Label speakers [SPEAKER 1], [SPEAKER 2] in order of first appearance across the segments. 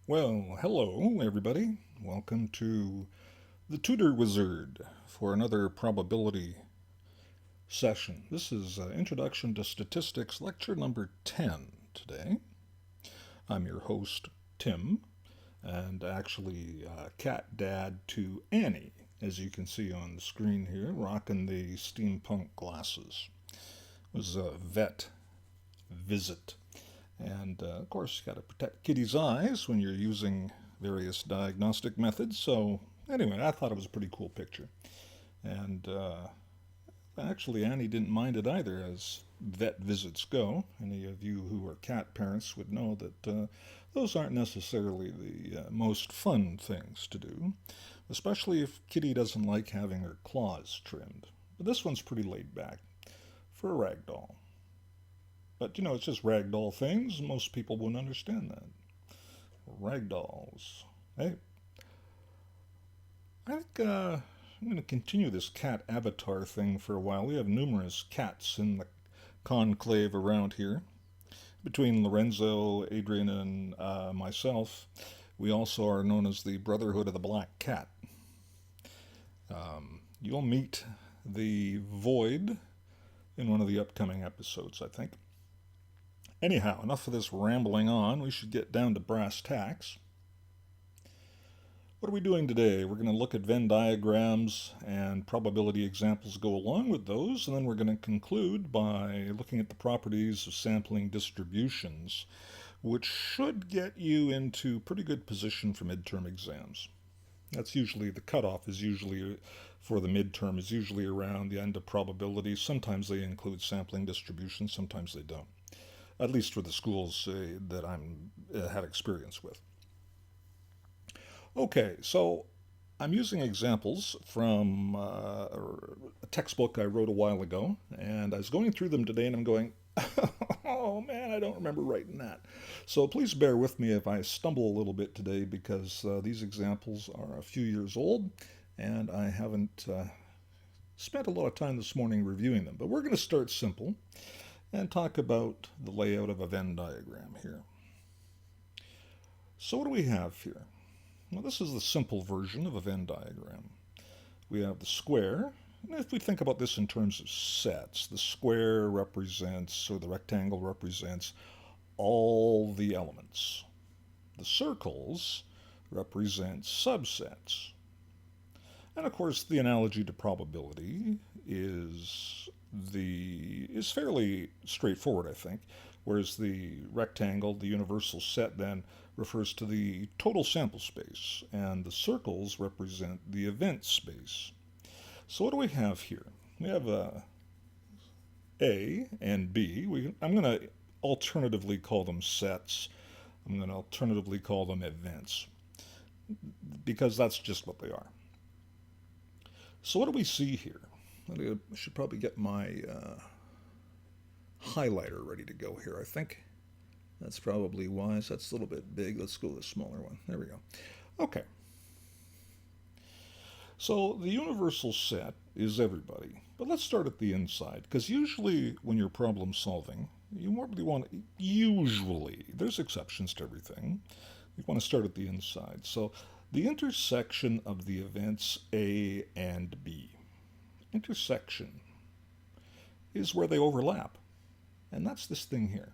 [SPEAKER 1] Well, hello everybody. Welcome to the Tutor Wizard for another probability session. This is Introduction to Statistics, lecture number 10 today. I'm your host, Tim, and actually cat dad to Annie, as you can see on the screen here, rocking the steampunk glasses. It was a vet visit. And of course, you got to protect kitty's eyes when you're using various diagnostic methods. So, anyway, I thought it was a pretty cool picture. And actually, Annie didn't mind it either, as vet visits go. Any of you who are cat parents would know that those aren't necessarily the most fun things to do, especially if kitty doesn't like having her claws trimmed. But this one's pretty laid back for a rag doll. But it's just ragdoll things. Most people wouldn't understand that. Ragdolls. Hey, I think I'm going to continue this cat avatar thing for a while. We have numerous cats in the conclave around here. Between Lorenzo, Adrian, and myself, we also are known as the Brotherhood of the Black Cat. You'll meet the Void in one of the upcoming episodes, I think. Anyhow, enough of this rambling on. We should get down to brass tacks. What are we doing today? We're going to look at Venn diagrams and probability examples go along with those, and then we're going to conclude by looking at the properties of sampling distributions, which should get you into pretty good position for midterm exams. That's usually the cutoff is usually for the midterm is usually around the end of probability. Sometimes they include sampling distributions, sometimes they don't. At least for the schools that I'm had experience with. Okay, so I'm using examples from a textbook I wrote a while ago, and I was going through them today, and I'm going, oh man, I don't remember writing that. So please bear with me if I stumble a little bit today, because these examples are a few years old, and I haven't spent a lot of time this morning reviewing them. But we're going to start simple and talk about the layout of a Venn diagram here. So what do we have here? Well, this is the simple version of a Venn diagram. We have the square, and if we think about this in terms of sets, the square represents, or the rectangle represents, all the elements. The circles represent subsets. And of course, the analogy to probability is fairly straightforward, I think. Whereas the rectangle, the universal set, then refers to the total sample space, and the circles represent the event space. So what do we have here? We have A and B. I'm going to alternatively call them sets. I'm going to alternatively call them events, because that's just what they are. So what do we see here? I should probably get my highlighter ready to go here, I think. That's probably wise. That's a little bit big. Let's go with a smaller one. There we go. Okay. So the universal set is everybody. But let's start at the inside, because usually when you're problem solving, you really want to, usually, there's exceptions to everything, you want to start at the inside. So the intersection of the events A and B. Intersection is where they overlap. And that's this thing here.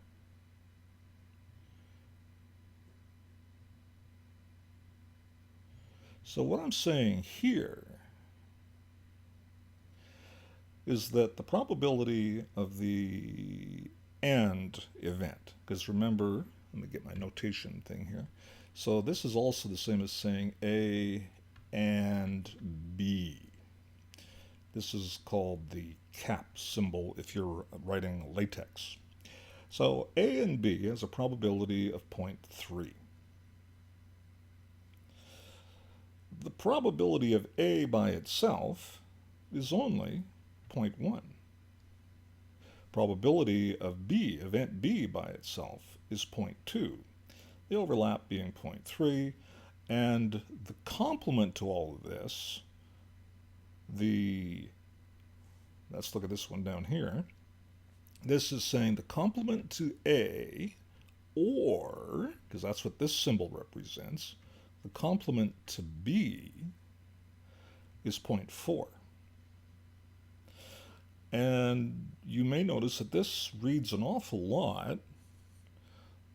[SPEAKER 1] So what I'm saying here is that the probability of the AND event, because remember, let me get my notation thing here. So this is also the same as saying A and B. This is called the cap symbol if you're writing LaTeX. So A and B has a probability of 0.3. The probability of A by itself is only 0.1. Probability of B, event B by itself, is 0.2. The overlap being 0.3, and the complement to all of this, let's look at this one down here. This is saying the complement to A or, because that's what this symbol represents, the complement to B is 0.4. And you may notice that this reads an awful lot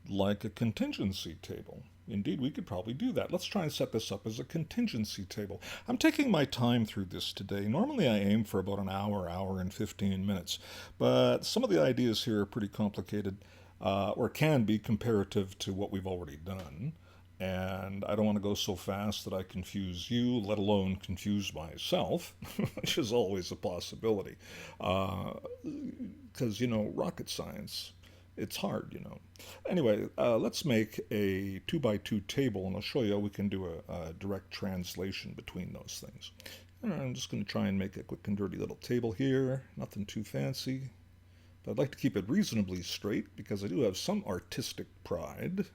[SPEAKER 1] like a contingency table. Indeed, we could probably do that. Let's try and set this up as a contingency table. I'm taking my time through this today. Normally I aim for about an hour, hour and 15 minutes, but some of the ideas here are pretty complicated, or can be comparative to what we've already done. And I don't want to go so fast that I confuse you, let alone confuse myself, which is always a possibility. Because, rocket science, it's hard. Anyway, let's make a 2 by 2 table, and I'll show you how we can do a direct translation between those things. And I'm just going to try and make a quick and dirty little table here, nothing too fancy. But I'd like to keep it reasonably straight because I do have some artistic pride.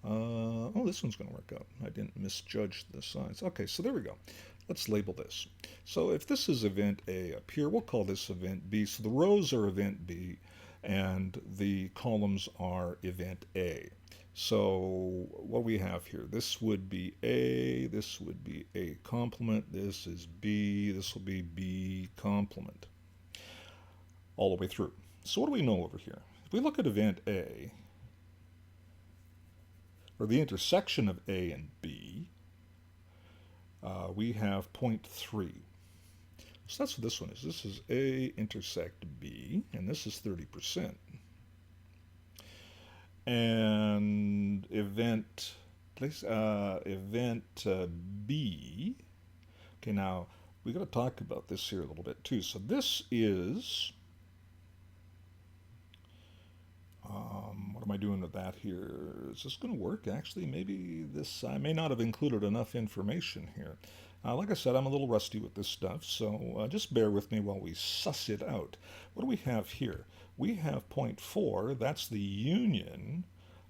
[SPEAKER 1] Oh, this one's going to work out. I didn't misjudge the size. Okay, so there we go. Let's label this. So if this is event A up here, we'll call this event B. So the rows are event B, and the columns are event A. So what we have here, this would be A, this would be A complement, this is B, this will be B complement, all the way through. So what do we know over here? If we look at event A, or the intersection of A and B, we have 0.3. So that's what this one is. This is A intersect B, and this is 30%. And event B. Okay, now we got to talk about this here a little bit too. So this is. What am I doing with that here? Is this going to work? Actually, maybe this, I may not have included enough information here. Like I said, I'm a little rusty with this stuff, so just bear with me while we suss it out. What do we have here? We have 0.4, that's the union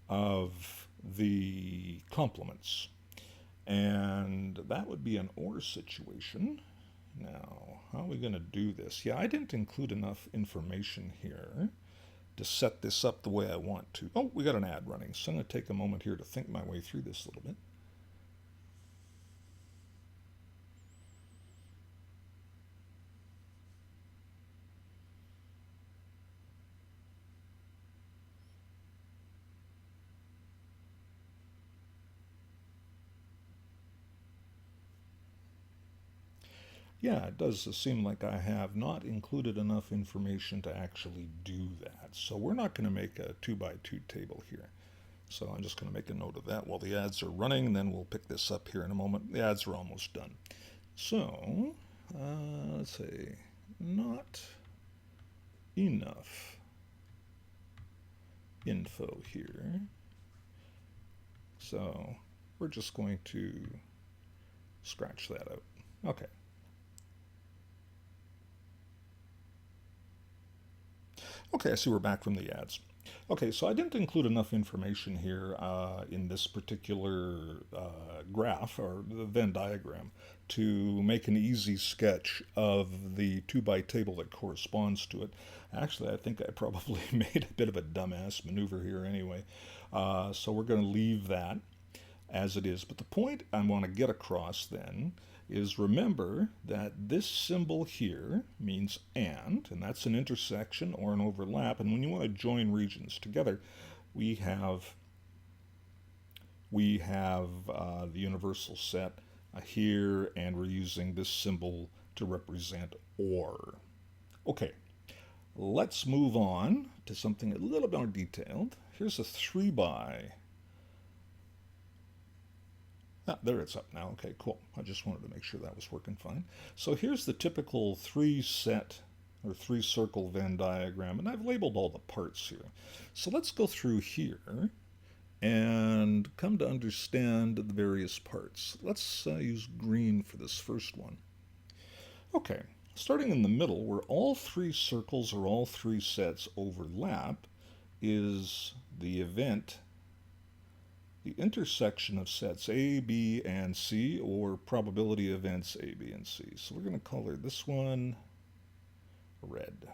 [SPEAKER 1] of the complements. And that would be an OR situation. Now, how are we going to do this? Yeah, I didn't include enough information here to set this up the way I want to. Oh, we got an ad running, so I'm going to take a moment here to think my way through this a little bit. Yeah, it does seem like I have not included enough information to actually do that. So we're not going to make a 2 by 2 table here. So I'm just going to make a note of that while the ads are running, and then we'll pick this up here in a moment. The ads are almost done. So, let's say, not enough info here. So we're just going to scratch that out. Okay. Okay, I see we're back from the ads. Okay, so I didn't include enough information here in this particular graph, or the Venn diagram, to make an easy sketch of the 2 by table that corresponds to it. Actually, I think I probably made a bit of a dumbass maneuver here anyway, so we're going to leave that as it is. But the point I want to get across then is, remember that this symbol here means and that's an intersection or an overlap. And when you want to join regions together, we have the universal set here, and we're using this symbol to represent OR. Okay, let's move on to something a little more detailed. Here's a 3 by. There it's up now. Okay, cool. I just wanted to make sure that was working fine. So here's the typical 3-circle Venn diagram, and I've labeled all the parts here. So let's go through here and come to understand the various parts. Let's use green for this first one. Okay, starting in the middle, where all 3 circles or all 3 sets overlap, is the event, the intersection of sets A, B, and C, or probability events A, B, and C. So we're going to color this one red.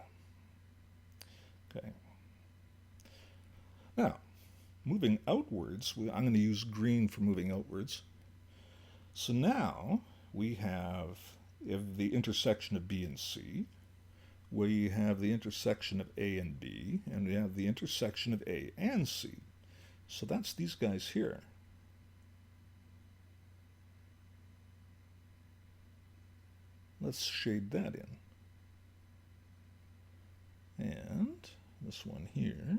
[SPEAKER 1] Okay. Now, moving outwards, I'm going to use green for moving outwards. So now we have the intersection of B and C. We have the intersection of A and B, and we have the intersection of A and C. So that's these guys here. Let's shade that in. And this one here.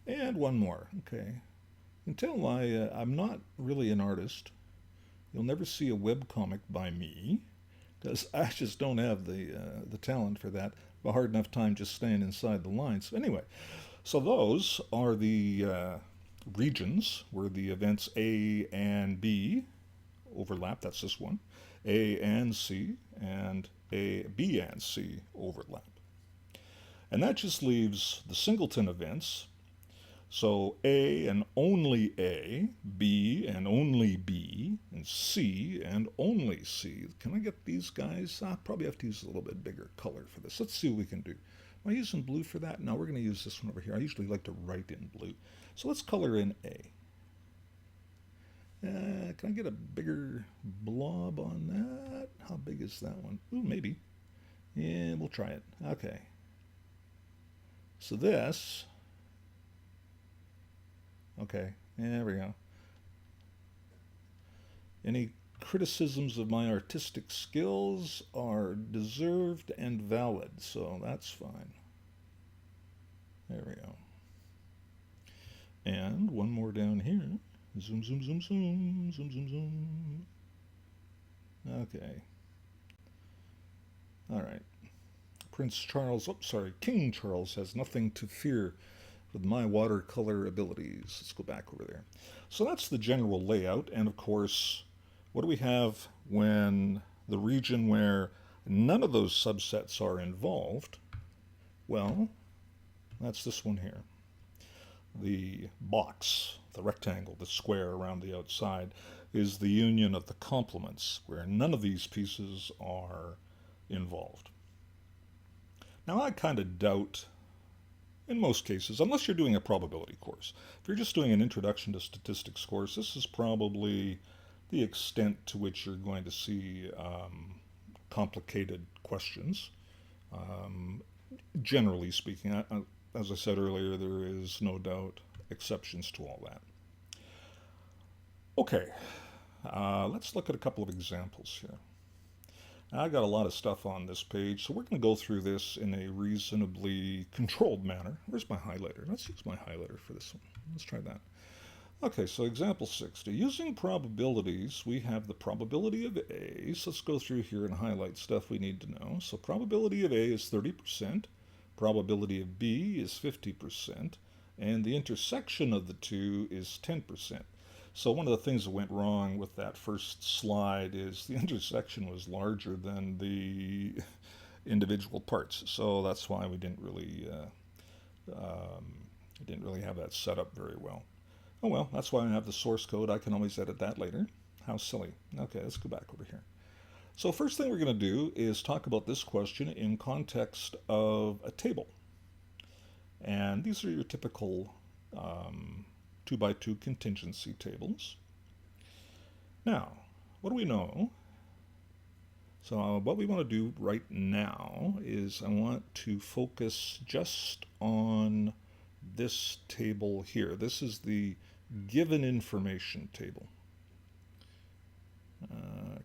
[SPEAKER 1] And one more. Okay. You can tell I'm not really an artist. You'll never see a webcomic by me because I just don't have the talent for that. A hard enough time just staying inside the lines. Anyway, so those are the regions where the events A and B overlap. That's this one. A and C and B and C overlap. And that just leaves the singleton events. So A and only A, B and only B, and C and only C. Can I get these guys? I probably have to use a little bit bigger color for this. Let's see what we can do. Am I using blue for that? No, we're going to use this one over here. I usually like to write in blue. So let's color in A. Can I get a bigger blob on that? How big is that one? Ooh, maybe. Yeah, we'll try it. Okay. So this... Okay, there we go. Any criticisms of my artistic skills are deserved and valid, so that's fine. There we go. And one more down here. Zoom, zoom, zoom, zoom, zoom, zoom, zoom. Okay. All right. King Charles has nothing to fear with my watercolor abilities. Let's go back over there. So that's the general layout. And of course, what do we have when the region where none of those subsets are involved? Well, that's this one here. The box, the rectangle, the square around the outside, is the union of the complements, where none of these pieces are involved. Now, I kind of doubt, in most cases, unless you're doing a probability course. If you're just doing an Introduction to Statistics course, this is probably the extent to which you're going to see complicated questions. Generally speaking, as I said earlier, there is no doubt exceptions to all that. Okay, let's look at a couple of examples here. I've got a lot of stuff on this page, so we're going to go through this in a reasonably controlled manner. Where's my highlighter? Let's use my highlighter for this one. Let's try that. Okay, so example 60. Using probabilities, we have the probability of A. So let's go through here and highlight stuff we need to know. So probability of A is 30%, probability of B is 50%, and the intersection of the two is 10%. So one of the things that went wrong with that first slide is the intersection was larger than the individual parts. So that's why we didn't really have that set up very well. Oh well, that's why I have the source code. I can always edit that later. How silly. Okay, let's go back over here. So first thing we're going to do is talk about this question in context of a table. And these are your typical 2x2 contingency tables. Now, what do we know? So what we want to do right now is I want to focus just on this table here. This is the given information table.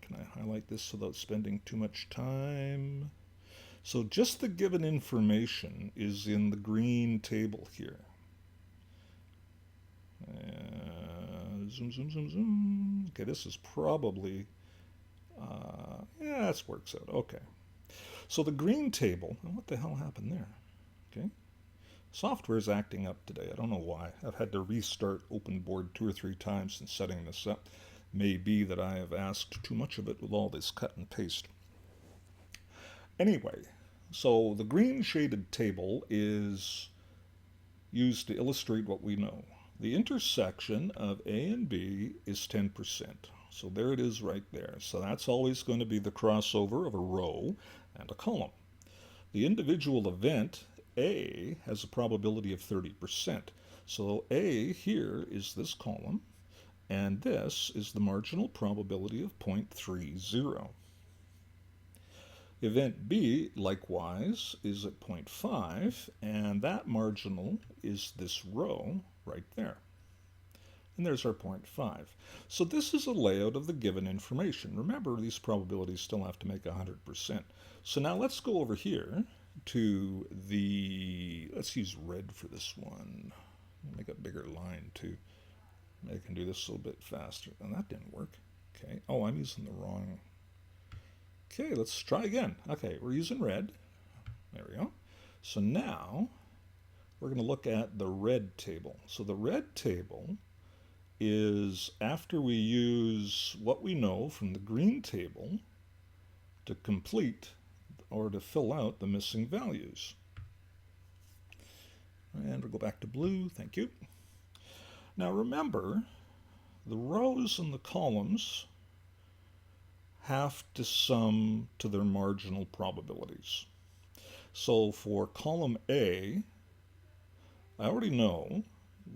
[SPEAKER 1] Can I highlight this without spending too much time? So just the given information is in the green table here. Zoom, zoom, zoom, zoom. Okay, this is probably, yeah, this works out. Okay. So the green table, what the hell happened there? Okay. Software is acting up today. I don't know why. I've had to restart OpenBoard 2 or 3 times since setting this up. May be that I have asked too much of it with all this cut and paste. Anyway, so the green shaded table is used to illustrate what we know. The intersection of A and B is 10%. So there it is right there. So that's always going to be the crossover of a row and a column. The individual event A has a probability of 30%. So A here is this column, and this is the marginal probability of 0.30. Event B, likewise, is at 0.5, and that marginal is this row right there. And there's our 0.5. So this is a layout of the given information. Remember, these probabilities still have to make 100%. So now let's go over here to let's use red for this one. Make a bigger line too. I can do this a little bit faster. And that didn't work. Okay. Oh, I'm using the wrong. Okay, let's try again. Okay, we're using red. There we go. So now we're going to look at the red table. So the red table is after we use what we know from the green table to complete or to fill out the missing values. And we'll go back to blue. Thank you. Now remember, the rows and the columns have to sum to their marginal probabilities. So for column A, I already know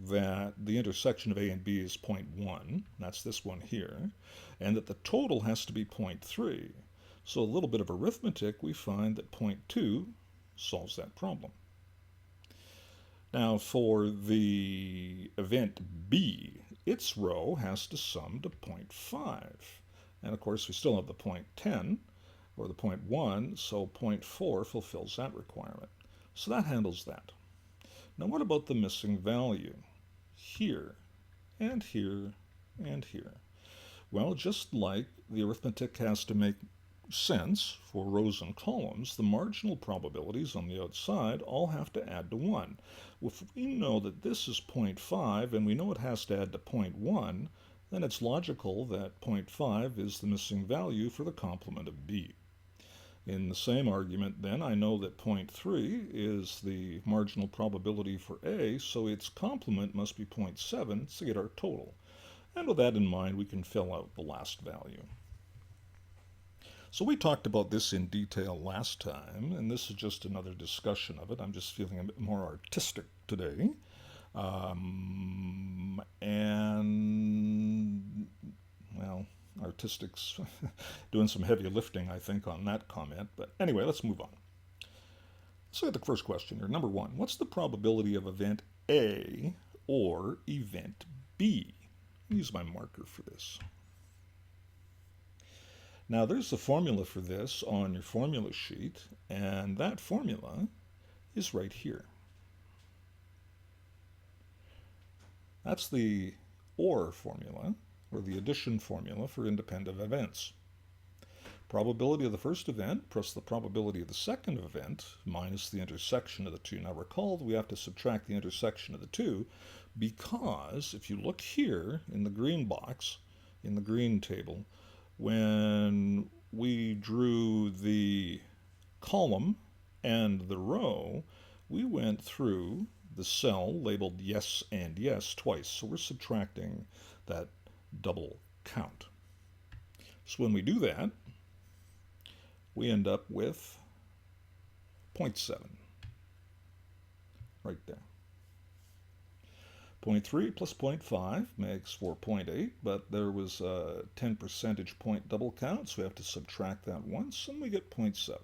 [SPEAKER 1] that the intersection of A and B is 0.1, that's this one here, and that the total has to be 0.3. So a little bit of arithmetic, we find that 0.2 solves that problem. Now for the event B, its row has to sum to 0.5. And of course we still have the 0.10 or the 0.1, so 0.4 fulfills that requirement. So that handles that. Now what about the missing value? Here, and here, and here. Well, just like the arithmetic has to make sense for rows and columns, the marginal probabilities on the outside all have to add to 1. If we know that this is 0.5 and we know it has to add to 0.1, then it's logical that 0.5 is the missing value for the complement of B. In the same argument, then, I know that 0.3 is the marginal probability for A, so its complement must be 0.7 to get our total. And with that in mind, we can fill out the last value. So we talked about this in detail last time, and this is just another discussion of it. I'm just feeling a bit more artistic today. And, well, artistic's doing some heavy lifting, I think, on that comment. But anyway, let's move on. Let's look at the first question here. Number 1, what's the probability of event A or event B? I'll use my marker for this. Now there's the formula for this on your formula sheet, and that formula is right here. That's the OR formula, or the addition formula for independent events. Probability of the first event plus the probability of the second event minus the intersection of the two. Now recall that we have to subtract the intersection of the two because if you look here in the green box, in the green table, when we drew the column and the row, we went through the cell labeled yes and yes twice. So we're subtracting that double count. So when we do that, we end up with 0.7 right there. 0.3 plus 0.5 makes for 0.8, but there was a 10 percentage point double count, so we have to subtract that once, and we get 0.7.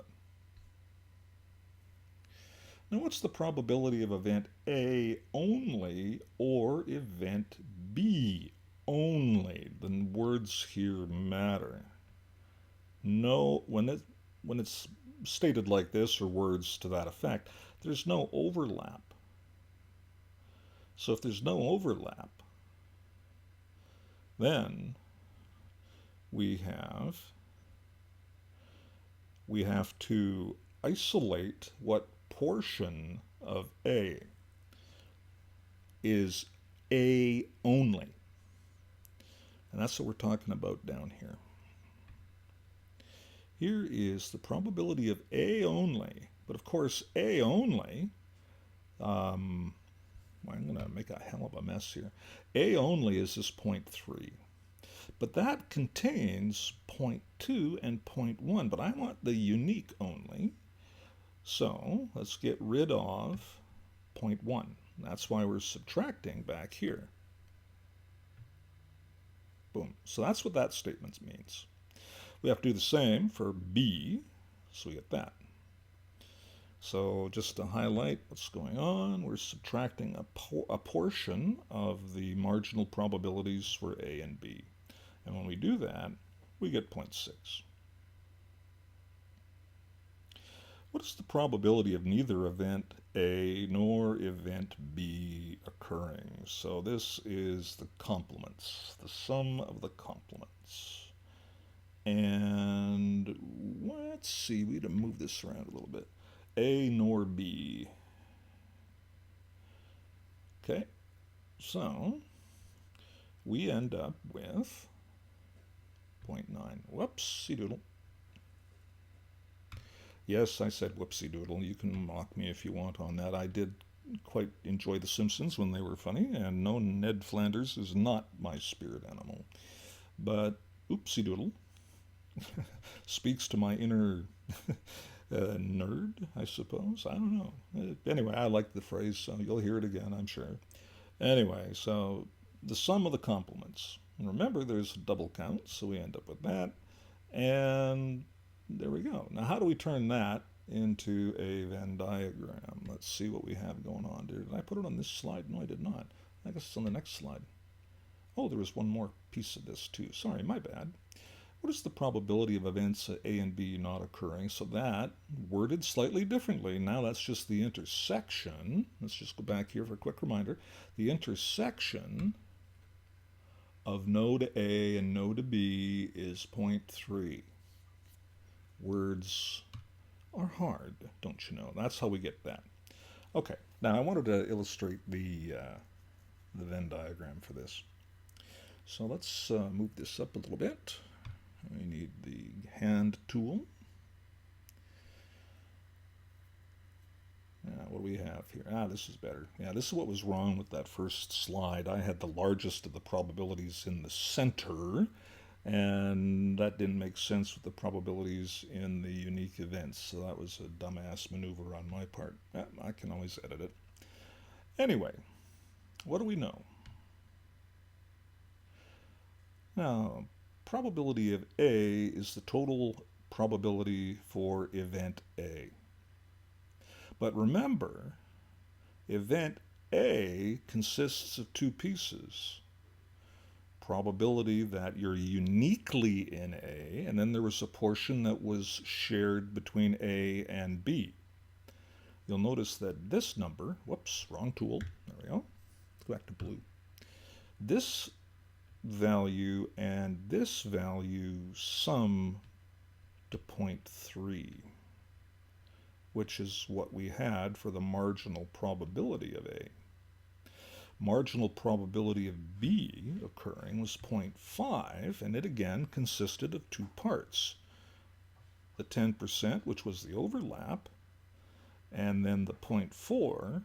[SPEAKER 1] Now what's the probability of event A only or event B only? The words here matter. No, when it's stated like this or words to that effect, there's no overlap. So if there's no overlap, then we have to isolate what portion of A is A only. And that's what we're talking about down here. Here is the probability of A only, but of course A only, I'm going to make a hell of a mess here. A only is this 0.3. But that contains point 2 and point 1, but I want the unique only. So let's get rid of point 1. That's why we're subtracting back here. Boom. So that's what that statement means. We have to do the same for B, so we get that. So just to highlight what's going on, we're subtracting a portion of the marginal probabilities for A and B. And when we do that, we get 0.6. What is the probability of neither event A nor event B occurring? So this is the complements, the sum of the complements. And let's see, we need to move this around a little bit. A nor B. Okay, so we end up with 0.9. Whoopsie doodle. Yes, I said whoopsie doodle. You can mock me if you want on that. I did quite enjoy The Simpsons when they were funny, and no, Ned Flanders is not my spirit animal. But oopsie doodle speaks to my inner nerd, I suppose. I don't know. Anyway, I like the phrase, so you'll hear it again, I'm sure. Anyway, so the sum of the complements. And remember, there's a double count, so we end up with that. And there we go. Now, how do we turn that into a Venn diagram? Let's see what we have going on. Did I put it on this slide? No, I did not. I guess it's on the next slide. Oh, there was one more piece of this too. Sorry, my bad. What is the probability of events A and B not occurring? So that, worded slightly differently, now that's just the intersection. Let's just go back here for a quick reminder. The intersection of node A and node B is 0.3. Words are hard, don't you know? That's how we get that. Okay, now I wanted to illustrate the Venn diagram for this. So let's move this up a little bit. We need the hand tool. What do we have here? This is better. Yeah, this is what was wrong with that first slide. I had the largest of the probabilities in the center, and that didn't make sense with the probabilities in the unique events. So that was a dumbass maneuver on my part. I can always edit it. Anyway, what do we know? Now, probability of A is the total probability for event A. But remember, event A consists of two pieces. Probability that you're uniquely in A, and then there was a portion that was shared between A and B. You'll notice that this number, whoops, wrong tool, there we go, let's go back to blue. This value and this value sum to 0.3, which is what we had for the marginal probability of A. Marginal probability of B occurring was 0.5, and it again consisted of two parts. The 10%, which was the overlap, and then the 0.4,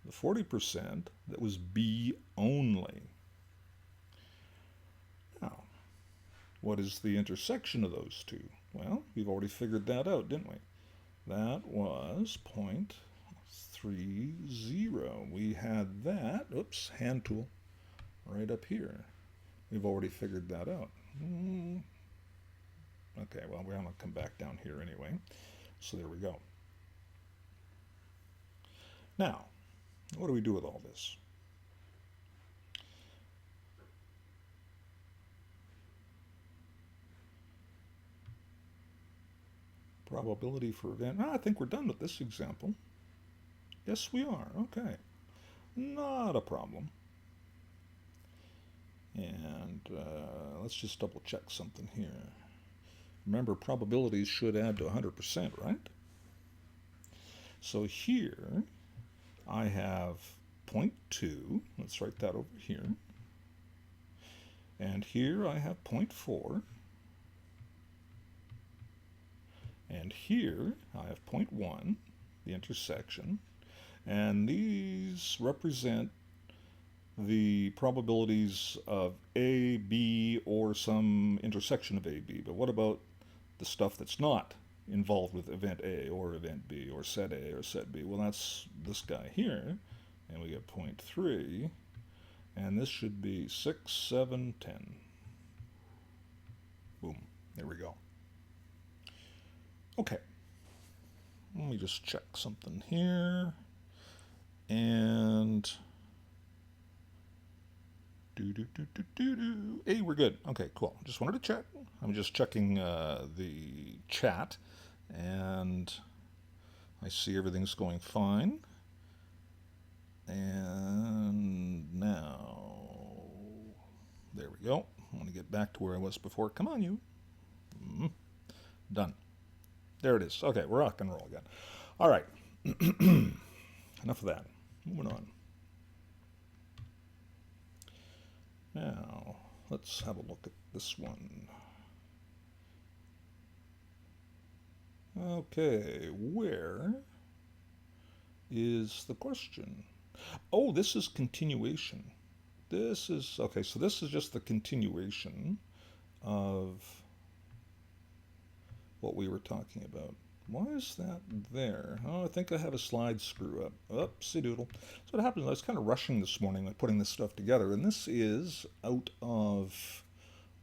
[SPEAKER 1] the 40%, that was B only. Now, what is the intersection of those two? Well, we've already figured that out, didn't we? That was 0.30. We had that, oops, hand tool, right up here. We've already figured that out. Okay, well, we're going to come back down here anyway. So there we go. Now, what do we do with all this? Probability for event. I think we're done with this example. Yes, we are. Okay. Not a problem. And let's just double check something here. Remember, probabilities should add to 100%, right? So here I have 0.2. Let's write that over here. And here I have 0.4. And here I have 0.1, the intersection. And these represent the probabilities of A, B, or some intersection of A, B. But what about the stuff that's not involved with event A or event B or set A or set B? Well, that's this guy here, and we get 0.3, and this should be 6, 7, 10. Boom. There we go. Okay. Let me just check something here. And hey, we're good. Okay, cool. Just wanted to check. I'm just checking the chat, and I see everything's going fine. And now, there we go. I want to get back to where I was before. Come on, you. Done. There it is. Okay, we're rock and roll again. All right. Enough of that. Moving on. Now, let's have a look at this one. Okay, where is the question? Oh, this is continuation. This is, okay, so this is just the continuation of what we were talking about. Why is that there? Oh, I think I have a slide screw up. Oopsie doodle. So what happens, I was kind of rushing this morning, like putting this stuff together, and this is out of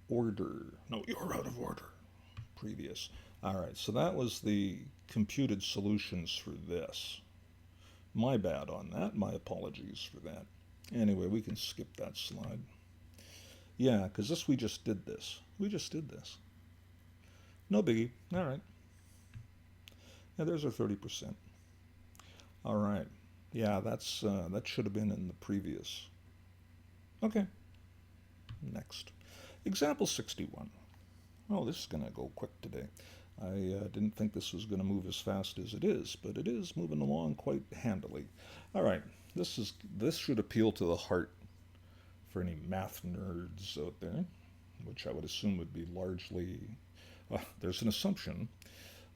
[SPEAKER 1] order. No, you're out of order. Previous. All right, so that was the computed solutions for this. My bad on that. My apologies for that. Anyway, we can skip that slide. Yeah, because this, we just did this. We just did this. No biggie. All right. Yeah, there's our 30%. All right. Yeah, that's that should have been in the previous. Okay. Next. Example 61. Oh, this is going to go quick today. I didn't think this was going to move as fast as it is, but it is moving along quite handily. All right. This should appeal to the heart for any math nerds out there, which I would assume would be largely, there's an assumption.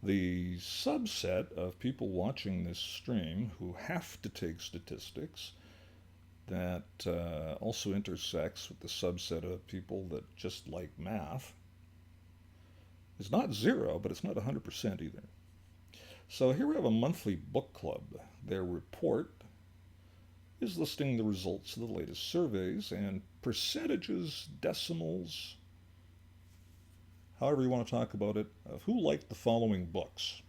[SPEAKER 1] The subset of people watching this stream who have to take statistics that also intersects with the subset of people that just like math is not 0, but it's not 100% either. So here we have a monthly book club. Their report is listing the results of the latest surveys and percentages, decimals, however you want to talk about it, of who liked the following books.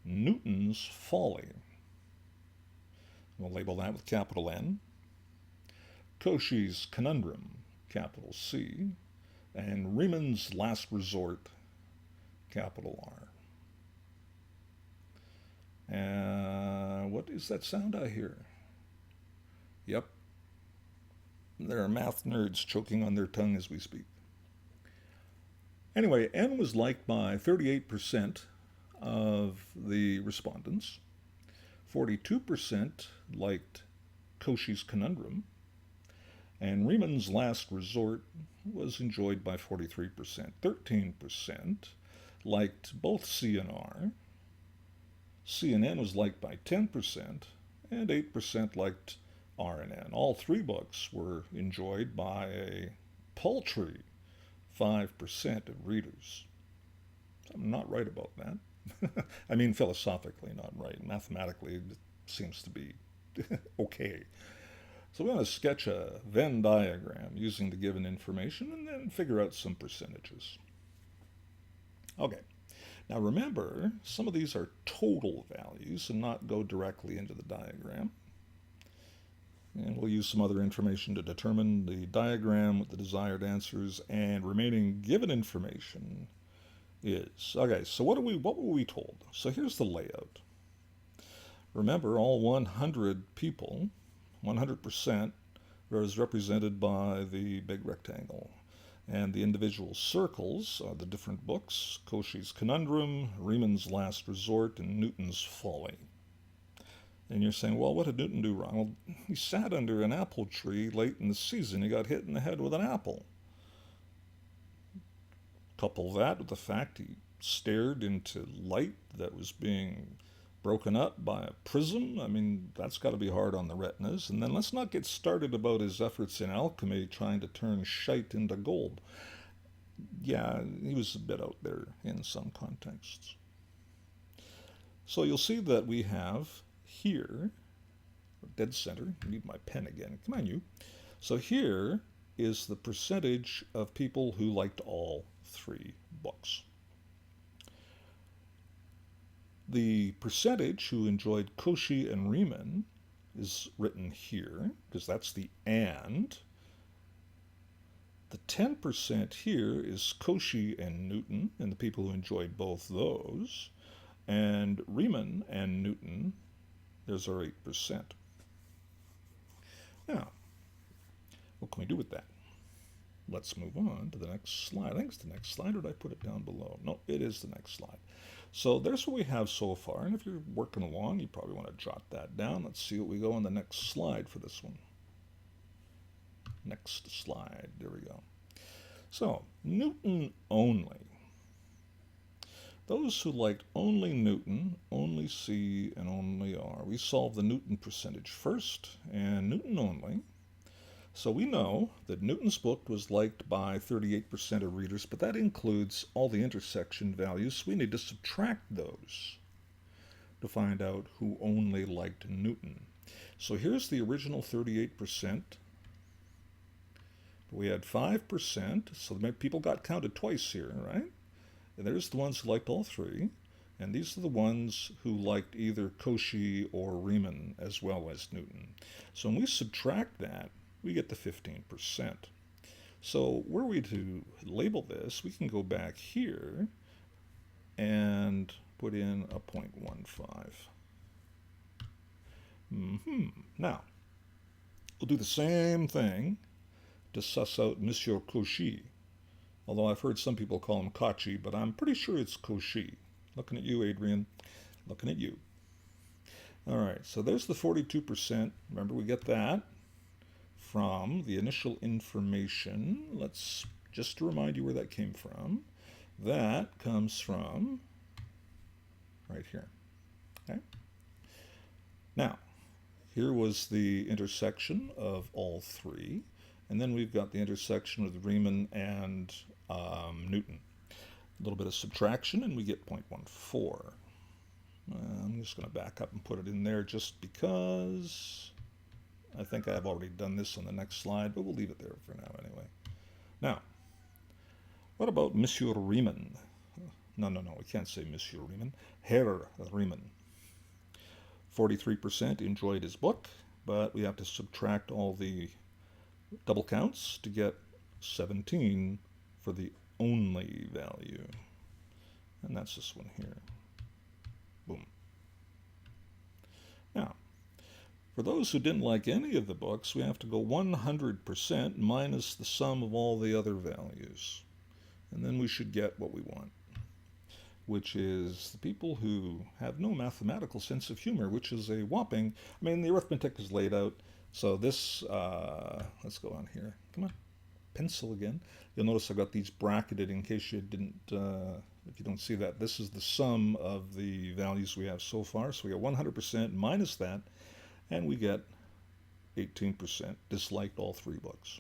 [SPEAKER 1] Newton's Folly. We'll label that with capital N. Cauchy's Conundrum, capital C. And Riemann's Last Resort, capital R. What is that sound I hear? Yep. There are math nerds choking on their tongue as we speak. Anyway, N was liked by 38% of the respondents. 42% liked Cauchy's Conundrum. And Riemann's Last Resort was enjoyed by 43%. 13% liked both C and R. C and N was liked by 10%, and 8% liked R and N. All three books were enjoyed by a paltry 5% of readers. I'm not right about that. I mean, philosophically not right. Mathematically, it seems to be okay. So we're going to sketch a Venn diagram using the given information and then figure out some percentages. Okay. Now remember, some of these are total values and not go directly into the diagram. And we'll use some other information to determine the diagram with the desired answers, and remaining given information is. Okay, so what were we told? So here's the layout. Remember, all 100 people, 100%, is represented by the big rectangle. And the individual circles are the different books: Cauchy's Conundrum, Riemann's Last Resort, and Newton's Folly. And you're saying, well, what did Newton do wrong? Well, he sat under an apple tree late in the season. He got hit in the head with an apple. Couple that with the fact he stared into light that was being broken up by a prism. I mean, that's got to be hard on the retinas. And then let's not get started about his efforts in alchemy trying to turn shite into gold. Yeah, he was a bit out there in some contexts. So you'll see that we have here, dead center, I need my pen again, come on you. So here is the percentage of people who liked all three books. The percentage who enjoyed Cauchy and Riemann is written here, because that's the and. The 10% here is Cauchy and Newton, and the people who enjoyed both those. And Riemann and Newton, there's our 8%. Now, what can we do with that? Let's move on to the next slide. I think it's the next slide, or did I put it down below? No, it is the next slide. So there's what we have so far, and if you're working along, you probably want to jot that down. Let's see what we go on the next slide for this one. Next slide, there we go. So, Newton only. Those who liked only Newton, only C, and only R. We solve the Newton percentage first, and Newton only. So we know that Newton's book was liked by 38% of readers, but that includes all the intersection values, so we need to subtract those to find out who only liked Newton. So here's the original 38%. We had 5%, so people got counted twice here, right? And there's the ones who liked all three, and these are the ones who liked either Cauchy or Riemann as well as Newton. So when we subtract that, we get the 15%. So were we to label this, we can go back here and put in a 0.15. Now, we'll do the same thing to suss out Monsieur Cauchy, although I've heard some people call him Cauchy, but I'm pretty sure it's Cauchy. Looking at you, Adrian. Looking at you. All right, so there's the 42%. Remember, we get that from the initial information. Let's just to remind you where that came from. That comes from right here. Okay. Now, here was the intersection of all three, and then we've got the intersection of Riemann and Newton. A little bit of subtraction, and we get 0.14. I'm just going to back up and put it in there just because I think I have already done this on the next slide, but we'll leave it there for now anyway. Now, what about Monsieur Riemann? No, we can't say Monsieur Riemann. Herr Riemann. 43% enjoyed his book, but we have to subtract all the double counts to get 17 for the only value. And that's this one here. Boom. Now, for those who didn't like any of the books, we have to go 100% minus the sum of all the other values. And then we should get what we want, which is the people who have no mathematical sense of humor, which is a whopping, I mean, the arithmetic is laid out. So this, let's go on here. Come on, pencil again. You'll notice I've got these bracketed in case you didn't, if you don't see that. This is the sum of the values we have so far. So we get 100% minus that, and we get 18% disliked all three books.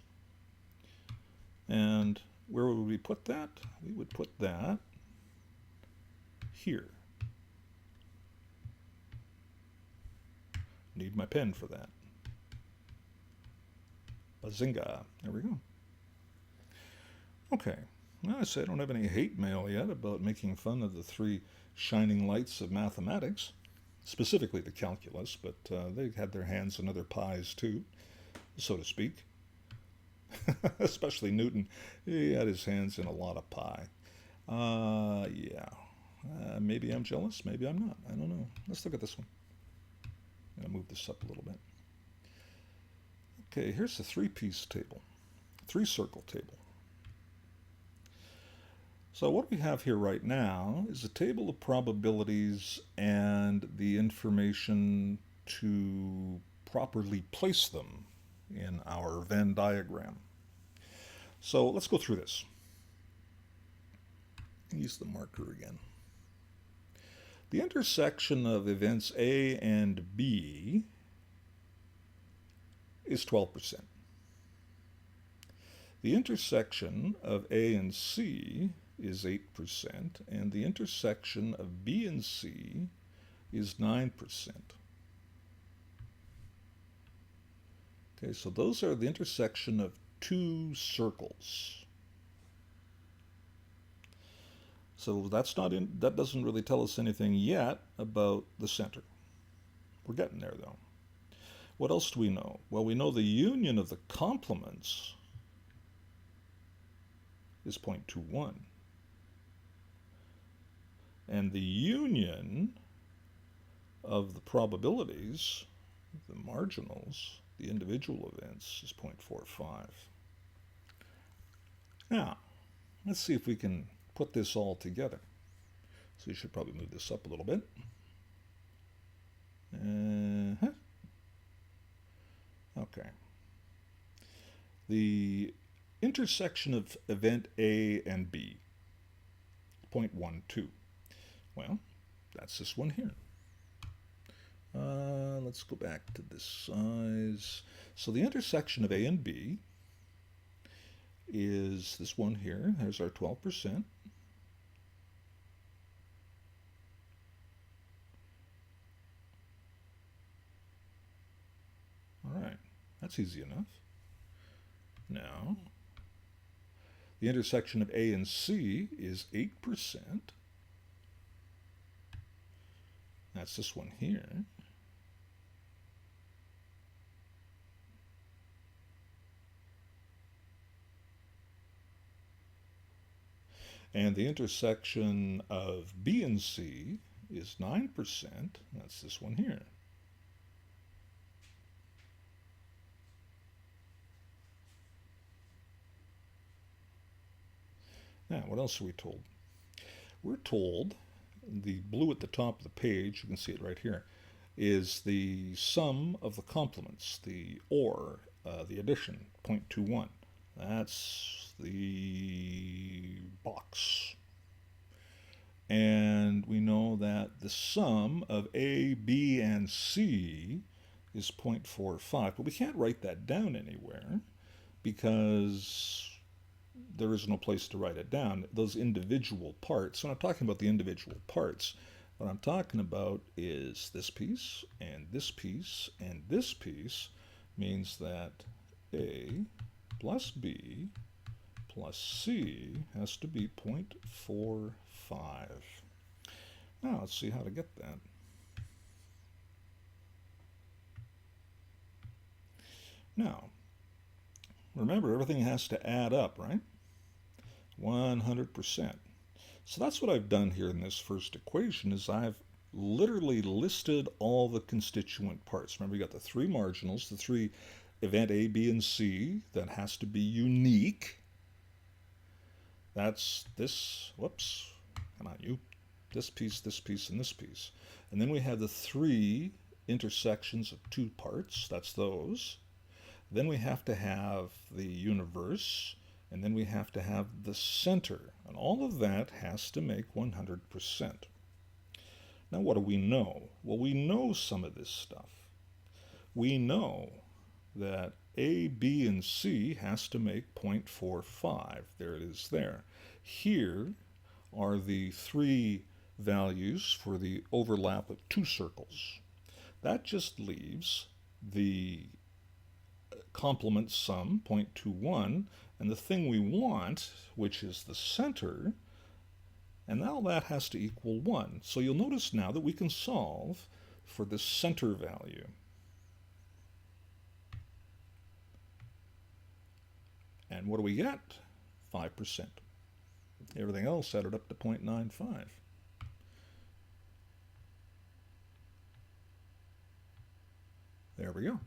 [SPEAKER 1] And where would we put that? We would put that here. Need my pen for that. Bazinga. There we go. Okay. Well, I say I don't have any hate mail yet about making fun of the three shining lights of mathematics, specifically the calculus, but they had their hands in other pies too, so to speak. Especially Newton. He had his hands in a lot of pie. Yeah. Maybe I'm jealous, maybe I'm not. I don't know. Let's look at this one. I'm going to move this up a little bit. Okay, here's the three-piece table, three-circle table. So what we have here right now is a table of probabilities and the information to properly place them in our Venn diagram. So let's go through this. Use the marker again. The intersection of events A and B is 12%. The intersection of A and C is 8%, and the intersection of B and C is 9%. Okay, so those are the intersection of two circles. So that doesn't really tell us anything yet about the center. We're getting there though. What else do we know? Well, we know the union of the complements is 0.21. And the union of the probabilities, the marginals, the individual events, is 0.45. Now, let's see if we can put this all together. So you should probably move this up a little bit. Okay. The intersection of event A and B, 0.12. Well, that's this one here. Let's go back to this size. So the intersection of A and B is this one here. There's our 12%. All right, that's easy enough. Now, the intersection of A and C is 8%. That's this one here. And the intersection of B and C is 9%. That's this one here. Now, what else are we told? We're told the blue at the top of the page, you can see it right here, is the sum of the complements, the OR, the addition, 0.21. That's the box. And we know that the sum of A, B, and C is 0.45, but we can't write that down anywhere because there is no place to write it down. Those individual parts, when I'm talking about the individual parts, what I'm talking about is this piece, and this piece, and this piece means that A plus B plus C has to be 0.45. Now let's see how to get that. Now, remember, everything has to add up, right? 100%. So that's what I've done here in this first equation is I've literally listed all the constituent parts. Remember, you got the three marginals, the three event A, B, and C that has to be unique. That's this, whoops, come on you, this piece, and this piece. And then we have the three intersections of two parts, that's those. Then we have to have the universe, and then we have to have the center. And all of that has to make 100%. Now what do we know? Well, we know some of this stuff. We know that A, B, and C has to make 0.45. There it is there. Here are the three values for the overlap of two circles. That just leaves the complement sum, 0.21, and the thing we want, which is the center, and now that has to equal 1. So you'll notice now that we can solve for the center value. And what do we get? 5%. Everything else added up to 0.95. There we go.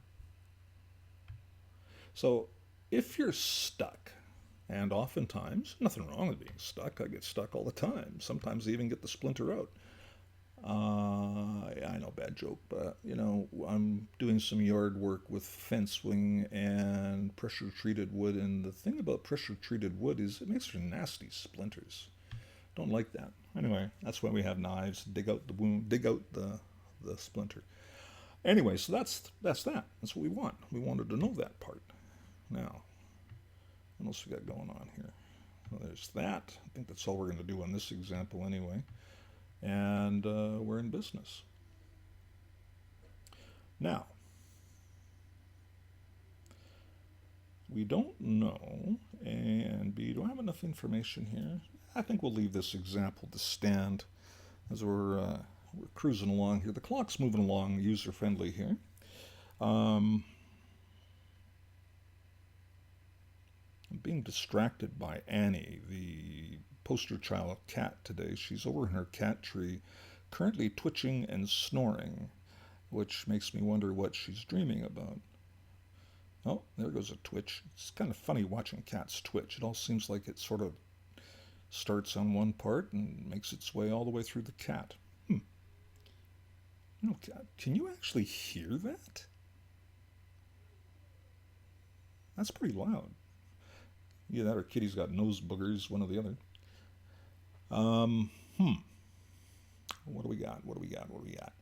[SPEAKER 1] So if you're stuck, and oftentimes, nothing wrong with being stuck, I get stuck all the time. Sometimes I even get the splinter out. I know, bad joke, but you know, I'm doing some yard work with fencing and pressure-treated wood, and the thing about pressure-treated wood is it makes for nasty splinters. Don't like that. Anyway, that's why we have knives. Dig out the wound, dig out the splinter. Anyway, so that's that. That's what we want. We wanted to know that part. Now, what else we got going on here? Well, there's that. I think that's all we're going to do on this example anyway. And we're in business. Now, we don't know A and B. Do I have enough information here? I think we'll leave this example to stand as we're cruising along here. The clock's moving along user-friendly here. I'm being distracted by Annie, the poster child cat today. She's over in her cat tree, currently twitching and snoring, which makes me wonder what she's dreaming about. Oh, there goes a twitch. It's kind of funny watching cats twitch. It all seems like it sort of starts on one part and makes its way all the way through the cat. No, can you actually hear that? That's pretty loud. Yeah, that or Kitty's got nose boogers, one or the other. What do we got? What do we got? What do we got?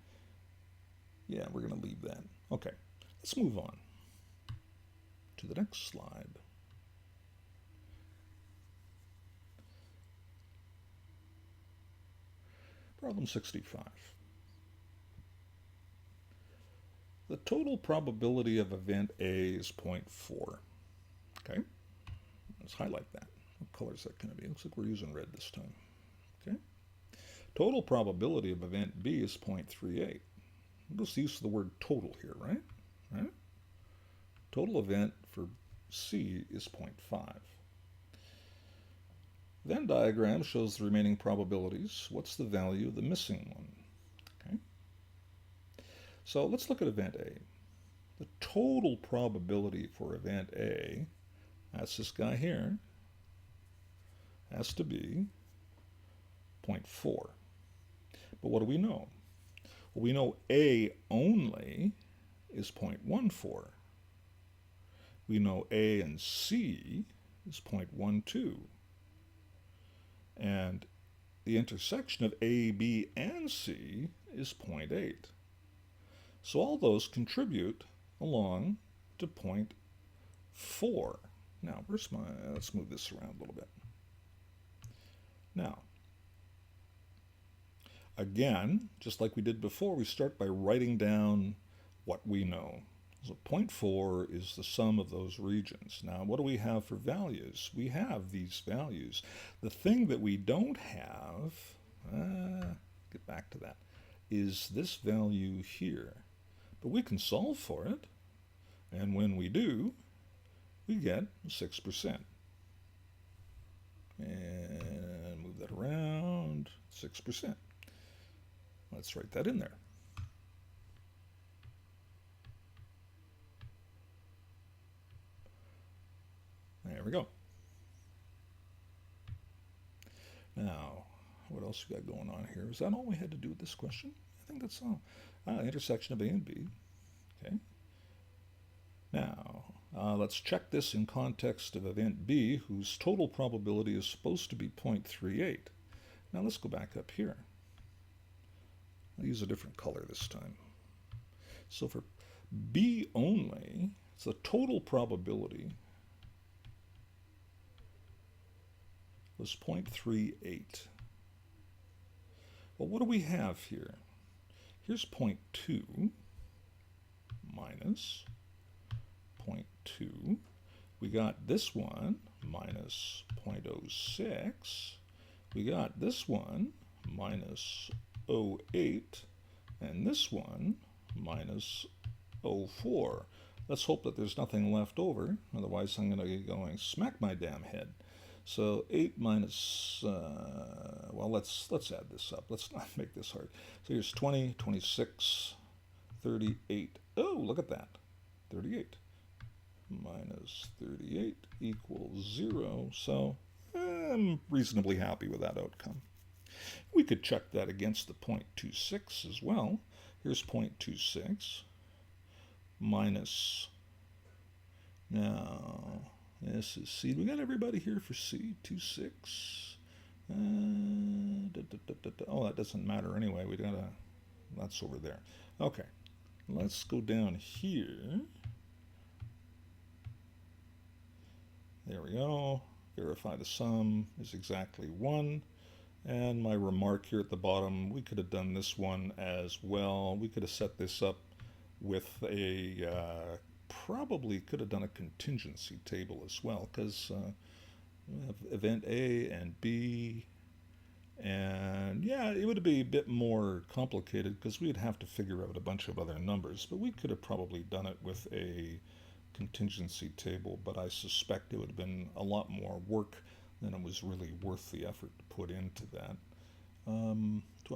[SPEAKER 1] Yeah, we're going to leave that. Okay, let's move on to the next slide. Problem 65. The total probability of event A is 0.4. Okay, let's highlight that. What color is that going to be? Looks like we're using red this time. Okay, total probability of event B is 0.38. Let's use the word total here, right? Right? Total event for C is 0.5. Venn diagram shows the remaining probabilities. What's the value of the missing one? Okay. So let's look at event A. The total probability for event A, that's this guy here, has to be 0.4. But what do we know? Well, we know A only is 0.14. We know A and C is 0.12. And the intersection of A, B, and C is 0.8. So all those contribute along to 0.4. Now, let's move this around a little bit. Now, again, just like we did before, we start by writing down what we know. So 0.4 is the sum of those regions. Now, what do we have for values? We have these values. The thing that we don't have, get back to that, is this value here. But we can solve for it, and when we do, we get 6%. And move that around, 6%. Let's write that in there. There we go. Now, what else we got going on here? Is that all we had to do with this question? I think that's all. Intersection of A and B. Okay. Now, let's check this in context of event B, whose total probability is supposed to be 0.38. Now let's go back up here. I'll use a different color this time. So for B only, it's the total probability was 0.38. Well, what do we have here? Here's 0.2 minus 0.2. We got this one minus 0.06. We got this one minus 0.08. And this one minus 0.04. Let's hope that there's nothing left over. Otherwise, I'm going to get going smack my damn head. So 8 minus, well, let's add this up. Let's not make this hard. So here's 20, 26, 38. Oh, look at that. 38 minus 38 equals 0. So I'm reasonably happy with that outcome. We could check that against the 0.26 as well. Here's 0.26 minus, now, this is C. We got everybody here for C, 26. Oh, that doesn't matter anyway. That's over there. Okay, let's go down here. There we go. Verify the sum is exactly 1. And my remark here at the bottom, we could have done this one as well. We could have set this up with probably could have done a contingency table as well, because we have event A and B, and yeah, it would be a bit more complicated because we'd have to figure out a bunch of other numbers, but we could have probably done it with a contingency table, but I suspect it would have been a lot more work than it was really worth the effort to put into that. 12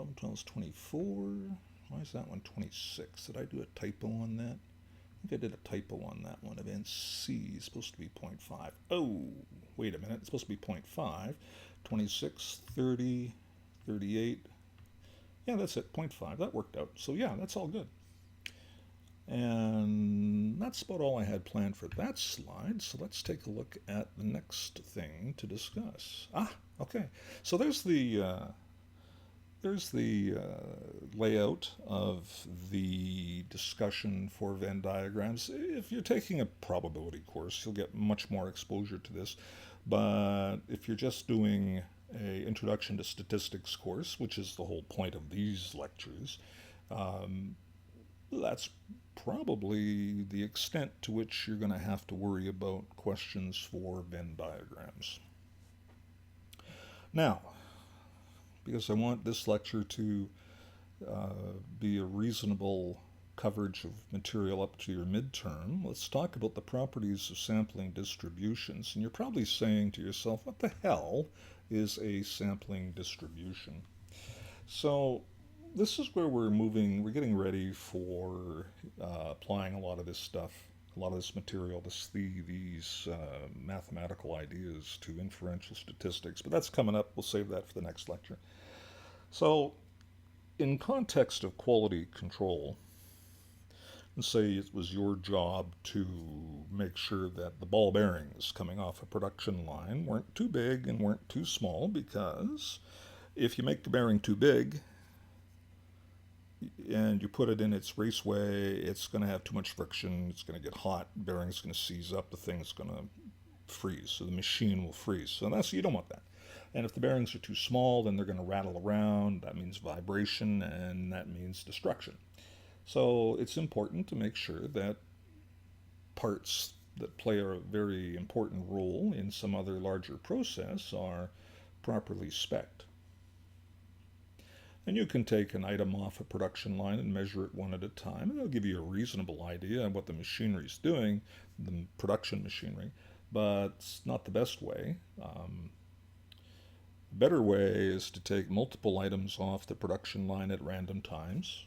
[SPEAKER 1] and 12 is 24. Why is that one 26? Did I do a typo on that? I think I did a typo on that one. Event C is supposed to be 0.5. Oh, wait a minute. It's supposed to be 0.5. 26, 30, 38. Yeah, that's it, 0.5. That worked out. So yeah, that's all good. And that's about all I had planned for that slide. So let's take a look at the next thing to discuss. Okay. So there's the layout of the discussion for Venn diagrams. If you're taking a probability course, you'll get much more exposure to this. But if you're just doing an Introduction to Statistics course, which is the whole point of these lectures, that's probably the extent to which you're going to have to worry about questions for Venn diagrams. Now, because I want this lecture to be a reasonable coverage of material up to your midterm, let's talk about the properties of sampling distributions. And you're probably saying to yourself, what the hell is a sampling distribution? So this is where we're getting ready for applying a lot of this stuff, a lot of this material, these mathematical ideas to inferential statistics. But that's coming up. We'll save that for the next lecture. So in context of quality control, let's say it was your job to make sure that the ball bearings coming off a production line weren't too big and weren't too small, because if you make the bearing too big and you put it in its raceway, it's going to have too much friction, it's going to get hot, the bearing's going to seize up, the thing's going to freeze, so the machine will freeze. So you don't want that. And if the bearings are too small, then they're going to rattle around. That means vibration, and that means destruction. So it's important to make sure that parts that play a very important role in some other larger process are properly spec'd. And you can take an item off a production line and measure it one at a time, and it'll give you a reasonable idea of what the machinery is doing, the production machinery, but it's not the best way. The better way is to take multiple items off the production line at random times,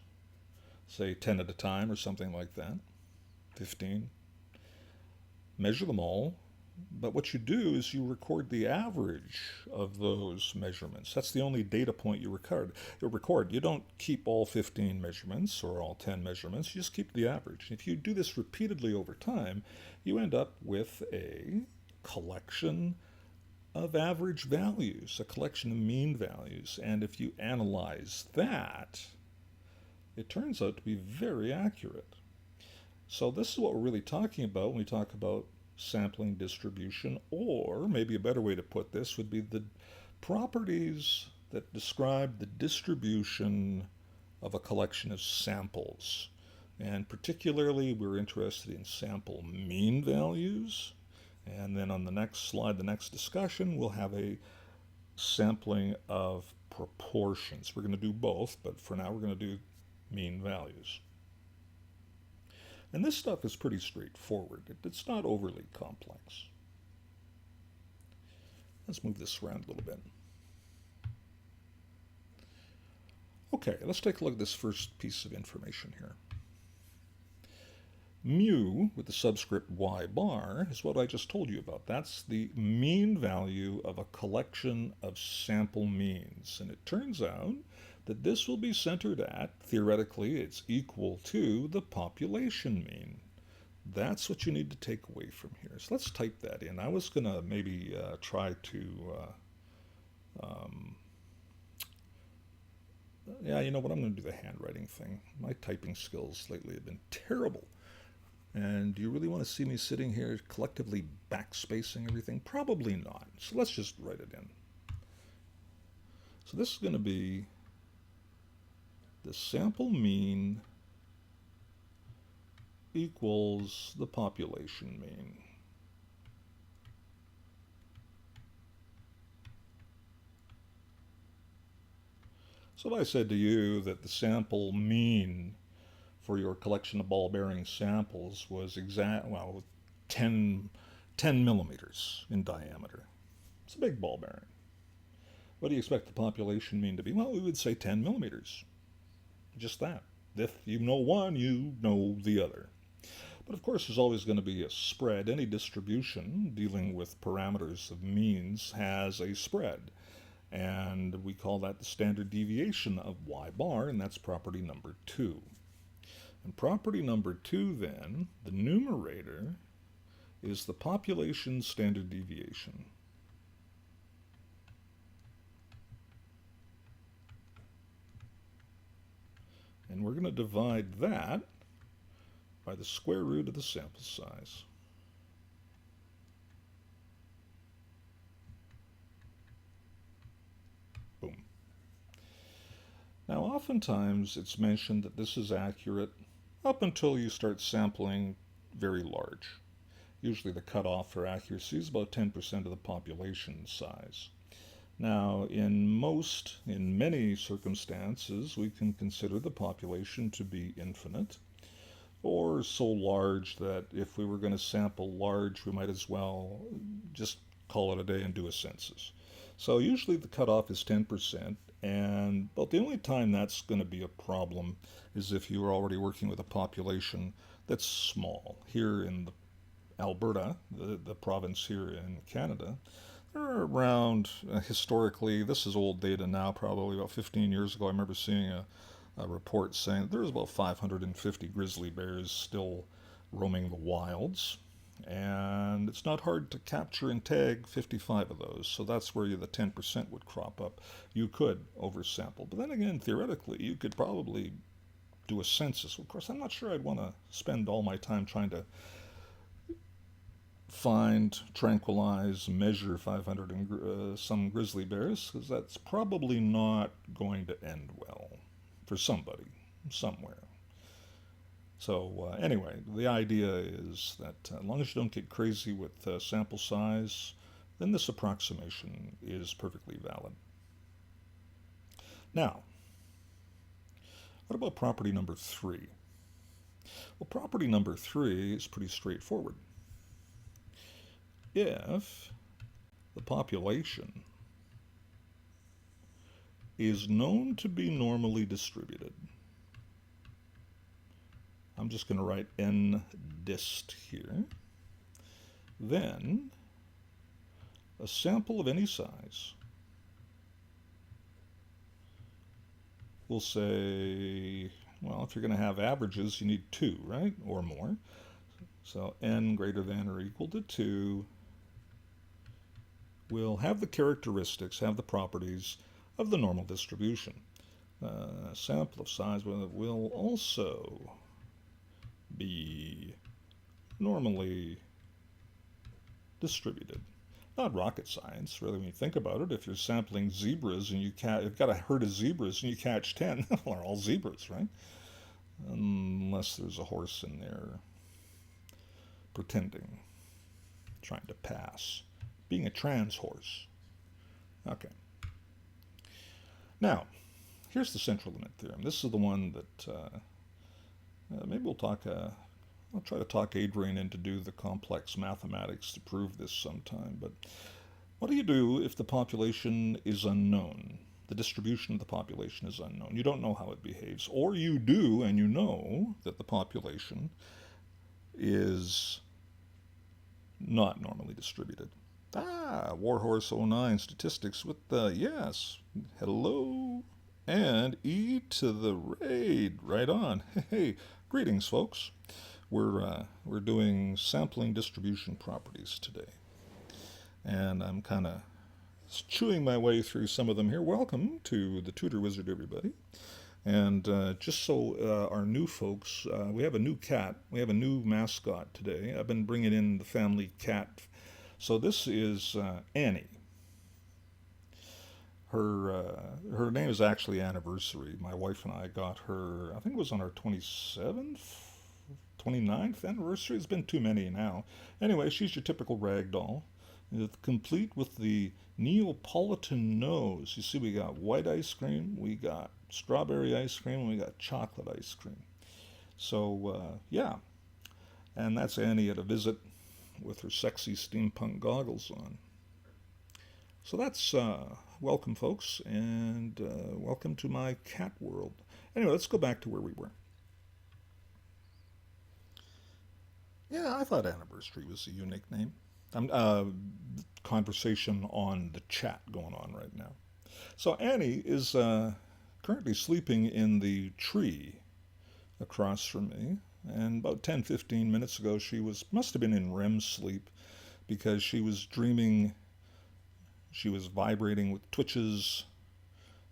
[SPEAKER 1] say 10 at a time or something like that, 15. Measure them all, but what you do is you record the average of those measurements. That's the only data point you record. You don't keep all 15 measurements or all 10 measurements, you just keep the average. If you do this repeatedly over time, you end up with a collection of average values, a collection of mean values. And if you analyze that, it turns out to be very accurate. So this is what we're really talking about when we talk about sampling distribution, or maybe a better way to put this would be the properties that describe the distribution of a collection of samples. And particularly, we're interested in sample mean values. And then on the next slide, the next discussion, we'll have a sampling of proportions. We're going to do both, but for now we're going to do mean values. And this stuff is pretty straightforward. It's not overly complex. Let's move this around a little bit. Okay, let's take a look at this first piece of information here. Mu, with the subscript y bar, is what I just told you about. That's the mean value of a collection of sample means. And it turns out that this will be centered at, theoretically, it's equal to the population mean. That's what you need to take away from here. So let's type that in. I was going to maybe try to, Um, yeah, you know what? I'm going to do the handwriting thing. My typing skills lately have been terrible. And do you really want to see me sitting here collectively backspacing everything? Probably not. So let's just write it in. So this is going to be the sample mean equals the population mean. So if I said to you that the sample mean for your collection of ball bearing samples was 10, 10 millimeters in diameter. It's a big ball bearing. What do you expect the population mean to be? Well, we would say 10 millimeters. Just that. If you know one, you know the other. But of course, there's always going to be a spread. Any distribution dealing with parameters of means has a spread. And we call that the standard deviation of y bar, and that's property number 2. And property number 2, then, the numerator is the population standard deviation. And we're going to divide that by the square root of the sample size. Boom. Now, oftentimes it's mentioned that this is accurate up until you start sampling very large. Usually the cutoff for accuracy is about 10% of the population size. Now, in many circumstances, we can consider the population to be infinite, or so large that if we were going to sample large, we might as well just call it a day and do a census. So usually the cutoff is 10%, but the only time that's going to be a problem is if you are already working with a population that's small. Here in Alberta, the province here in Canada, there are around, historically, this is old data now, probably about 15 years ago, I remember seeing a report saying that there was about 550 grizzly bears still roaming the wilds. And it's not hard to capture and tag 55 of those. So that's where the 10% would crop up. You could oversample. But then again, theoretically, you could probably do a census. Of course, I'm not sure I'd want to spend all my time trying to find, tranquilize, measure 500 and some grizzly bears, because that's probably not going to end well for somebody, somewhere. So anyway, the idea is that as long as you don't get crazy with sample size, then this approximation is perfectly valid. Now, what about property number 3? Well, property number 3 is pretty straightforward. If the population is known to be normally distributed, I'm just going to write n dist here, then a sample of any size, we'll say, well, if you're going to have averages, you need 2, right, or more. So n greater than or equal to 2 will have the characteristics, have the properties of the normal distribution. Sample of size will also be normally distributed. Not rocket science, really, when you think about it. If you're sampling zebras and you've got a herd of zebras and you catch 10, well, they're all zebras, right? Unless there's a horse in there pretending, trying to pass, being a trans horse. Okay. Now, here's the central limit theorem. This is the one that maybe I'll try to talk Adrian into do the complex mathematics to prove this sometime. But what do you do if the population is unknown? The distribution of the population is unknown. You don't know how it behaves. Or you do, and you know that the population is not normally distributed. Warhorse 09 statistics with yes, hello, and E to the raid, right on. Hey, greetings, folks. We're doing sampling distribution properties today, and I'm kind of chewing my way through some of them here. Welcome to the Tutor Wizard, everybody. And just so our new folks, we have a new cat. We have a new mascot today. I've been bringing in the family cat. So this is Annie. Her name is actually Anniversary. My wife and I got her, I think it was on our 29th anniversary. It's been too many now. Anyway, she's your typical rag doll, complete with the Neapolitan nose. You see, we got white ice cream, we got strawberry ice cream, and we got chocolate ice cream. So, yeah. And that's Annie at a visit with her sexy steampunk goggles on. So that's welcome, folks, and welcome to my cat world. Anyway, let's go back to where we were. Yeah, I thought Anniversary was a unique name. Conversation on the chat going on right now. So Annie is currently sleeping in the tree across from me. And about 10-15 minutes ago, must have been in REM sleep because she was dreaming, she was vibrating with twitches,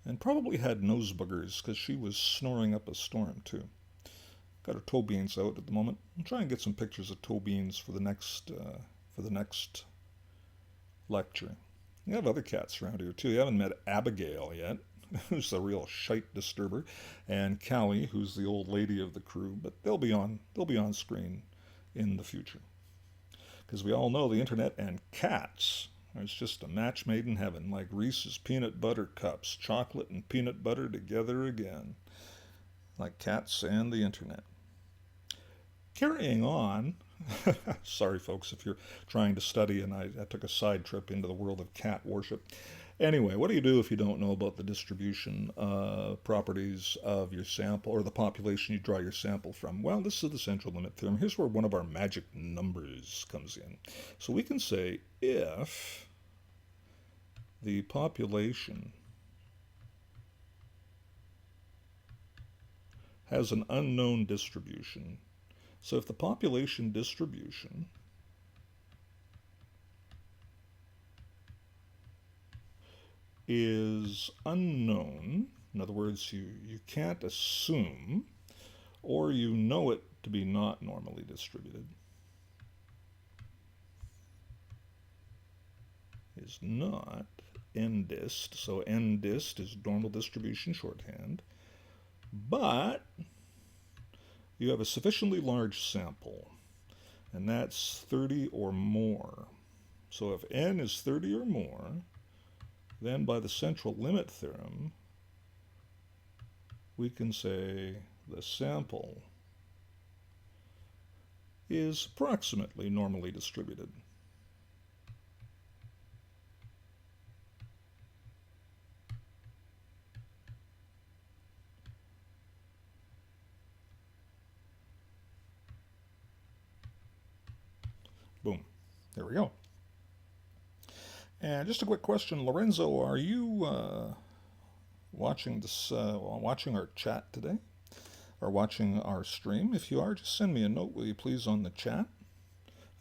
[SPEAKER 1] and probably had nose boogers because she was snoring up a storm too. Got her toe beans out at the moment. I'm trying to get some pictures of toe beans for the next lecture. You have other cats around here too. You haven't met Abigail yet, who's a real shite disturber, and Callie, who's the old lady of the crew. But they'll be on screen in the future, because we all know the internet and cats. It's just a match made in heaven, like Reese's peanut butter cups, chocolate and peanut butter together again, like cats and the internet. Carrying on, sorry folks if you're trying to study and I took a side trip into the world of cat worship. Anyway, what do you do if you don't know about the distribution properties of your sample or the population you draw your sample from? Well, this is the central limit theorem. Here's where one of our magic numbers comes in. So we can say if the population has an unknown distribution, so if the population distribution is unknown, in other words, you can't assume, or you know it to be not normally distributed, is not NDIST. So NDIST is normal distribution shorthand, but you have a sufficiently large sample, and that's 30 or more. So if n is 30 or more, then by the central limit theorem, we can say the sample is approximately normally distributed. Boom. There we go. And just a quick question, Lorenzo, are you watching our chat today, or watching our stream? If you are, just send me a note, will you please, on the chat?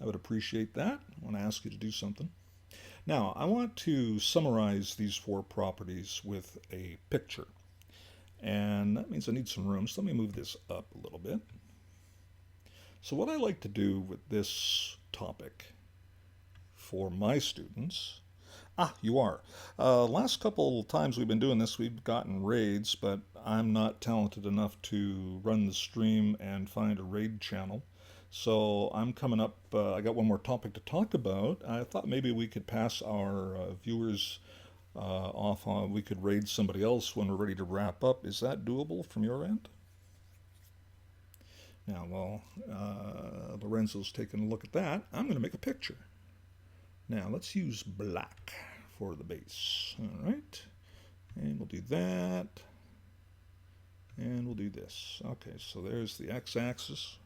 [SPEAKER 1] I would appreciate that when I ask you to do something. Now, I want to summarize these four properties with a picture, and that means I need some room. So let me move this up a little bit. So what I like to do with this topic for my students, you are. Last couple times we've been doing this, we've gotten raids, but I'm not talented enough to run the stream and find a raid channel. So I'm coming up, I got one more topic to talk about. I thought maybe we could pass our viewers off on, we could raid somebody else when we're ready to wrap up. Is that doable from your end? Now, while Lorenzo's taking a look at that, I'm going to make a picture. Now, let's use black for the base. All right. And we'll do that. And we'll do this. Okay, so there's the x-axis.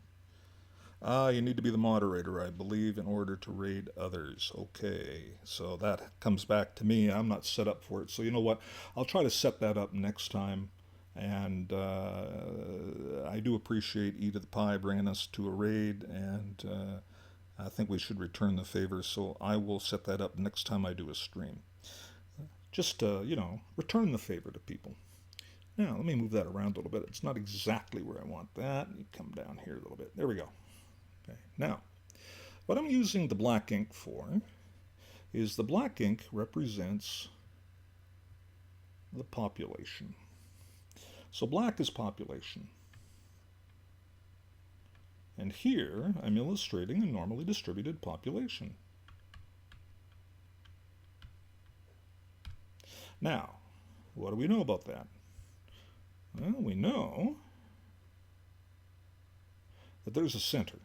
[SPEAKER 1] You need to be the moderator, I believe, in order to raid others. Okay, so that comes back to me. I'm not set up for it. So you know what? I'll try to set that up next time. And I do appreciate E to the Pi bringing us to a raid, and I think we should return the favor, so I will set that up next time I do a stream. just return the favor to people. Now, let me move that around a little bit. It's not exactly where I want that. You come down here a little bit. There we go. Okay. Now, what I'm using the black ink for is the black ink represents the population. So black is population. And here I'm illustrating a normally distributed population. Now, what do we know about that? Well, we know that there's a center.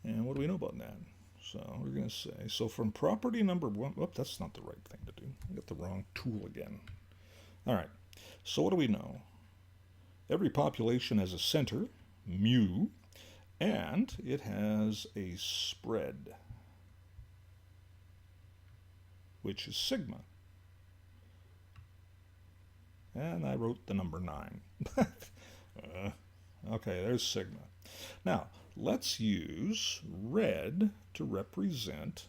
[SPEAKER 1] And what do we know about that? So we're going to say, so from property number one, whoop, that's not the right thing to do. I got the wrong tool again. All right, so what do we know? Every population has a center, mu, and it has a spread, which is sigma. And I wrote the number 9. Okay, there's sigma. Now, let's use red to represent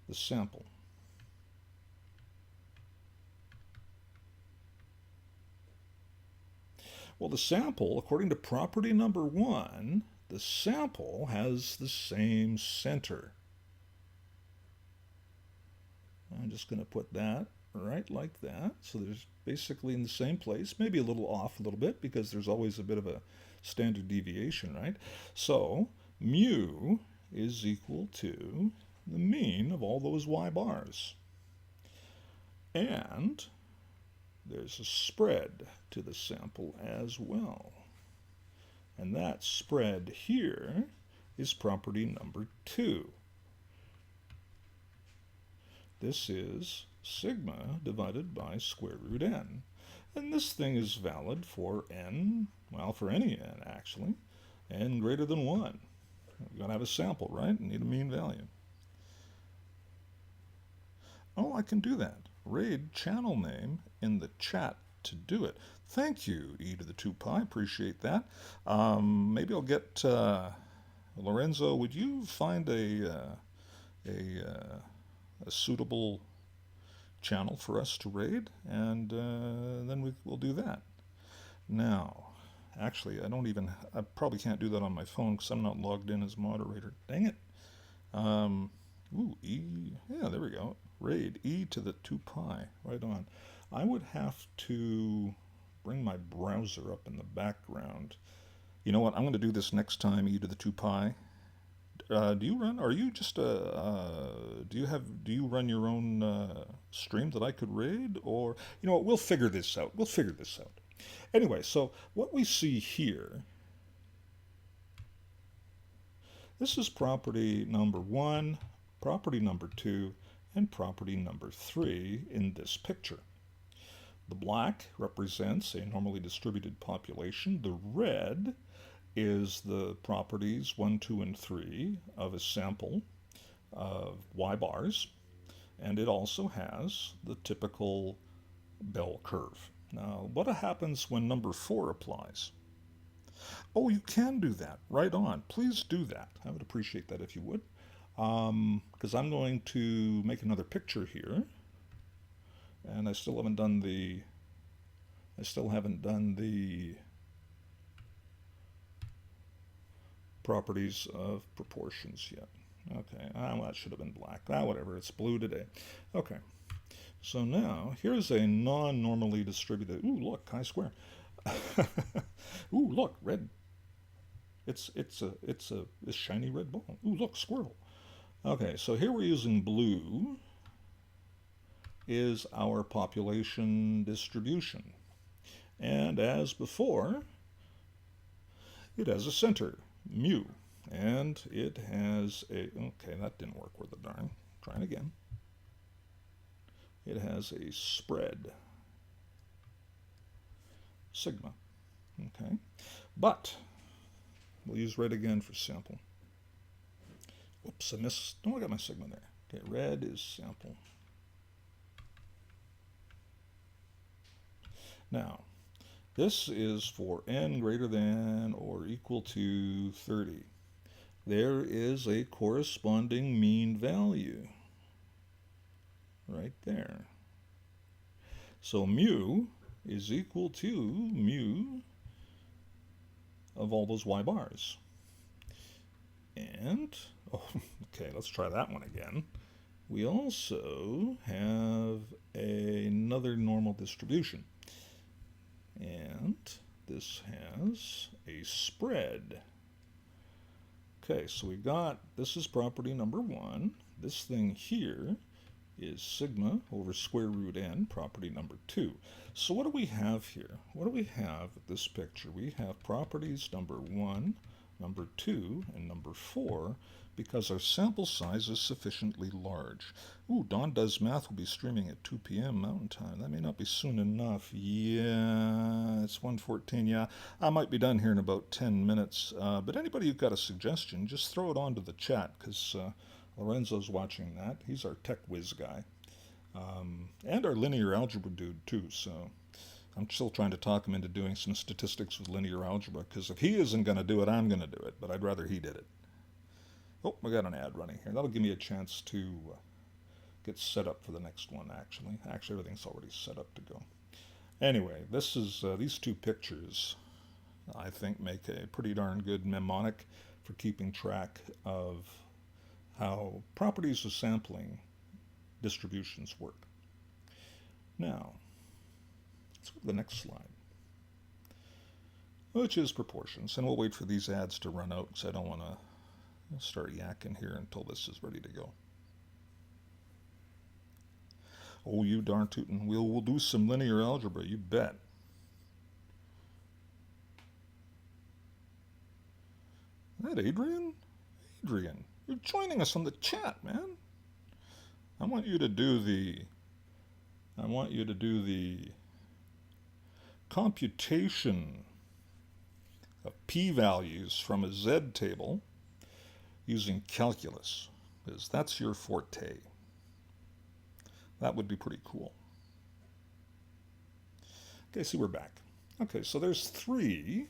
[SPEAKER 1] the sample. Well, the sample, according to property number 1, the sample has the same center. I'm just going to put that right like that. So there's basically in the same place, maybe a little off a little bit because there's always a bit of a standard deviation, right? So mu is equal to the mean of all those y bars. And there's a spread to the sample as well. And that spread here is property number 2. This is sigma divided by square root n. And this thing is valid for n, well, for any n actually, n greater than 1. You've got to have a sample, right? You need a mean value. Oh, I can do that. Raid channel name in the chat to do it. Thank you, e to the 2 pi. Appreciate that. Maybe I'll get Lorenzo. Would you find a suitable channel for us to raid, and then we'll do that. Now, actually, I probably can't do that on my phone because I'm not logged in as moderator. Dang it. Yeah, there we go. Raid, e to the 2 pi, right on. I would have to bring my browser up in the background. You know what, I'm going to do this next time, e to the 2 pi. Do you run, are you just do you run your own stream that I could raid? Or, you know what, we'll figure this out. Anyway, so what we see here, this is property number 1, property number 2, and property number 3 in this picture. The black represents a normally distributed population. The red is the properties 1, 2, and 3 of a sample of y bars, and it also has the typical bell curve. Now, what happens when number 4 applies? Oh, you can do that. Right on. Please do that. I would appreciate that if you would, because I'm going to make another picture here, and I still haven't done the properties of proportions yet. Okay, well, that should have been black. Whatever, it's blue today. Okay, so now here's a non-normally distributed. Ooh, look, chi-square. Ooh, look, red. It's a shiny red ball. Ooh, look, squirrel. Okay, so here we're using blue is our population distribution. And as before, it has a center, mu, and it has a, okay, that didn't work worth a darn. Trying again. It has a spread, sigma, okay? But we'll use red again for sample. Whoops, I missed, no, I got my sigma there. Okay, red is sample. Now, this is for n greater than or equal to 30. There is a corresponding mean value. right there. So mu is equal to mu of all those y bars. And, oh, okay, let's try that one again. We also have another normal distribution. And this has a spread. Okay, so we got, this is property number 1. This thing here is sigma over square root n, property number 2. So what do we have here? What do we have at this picture? We have properties number 1, number 2, and number 4, because our sample size is sufficiently large. Ooh, Don Does Math will be streaming at 2 p.m. Mountain Time. That may not be soon enough. Yeah, it's 1:14. Yeah, I might be done here in about 10 minutes. But anybody who's got a suggestion, just throw it onto the chat, because Lorenzo's watching that. He's our tech whiz guy. And our linear algebra dude, too. So I'm still trying to talk him into doing some statistics with linear algebra, because if he isn't going to do it, I'm going to do it. But I'd rather he did it. Oh, we got an ad running here. That'll give me a chance to get set up for the next one, actually. Actually, everything's already set up to go. Anyway, this is these two pictures, I think, make a pretty darn good mnemonic for keeping track of how properties of sampling distributions work. Now, let's go to the next slide, which is proportions. And we'll wait for these ads to run out, because I don't want to start yakking here until this is ready to go. Oh, you darn tootin'. We'll do some linear algebra, you bet. Is that Adrian? Adrian, you're joining us on the chat, man. I want you to do the computation of p-values from a Z table using calculus, because that's your forte. That would be pretty cool. Okay, see, we're back. Okay, so there's 3.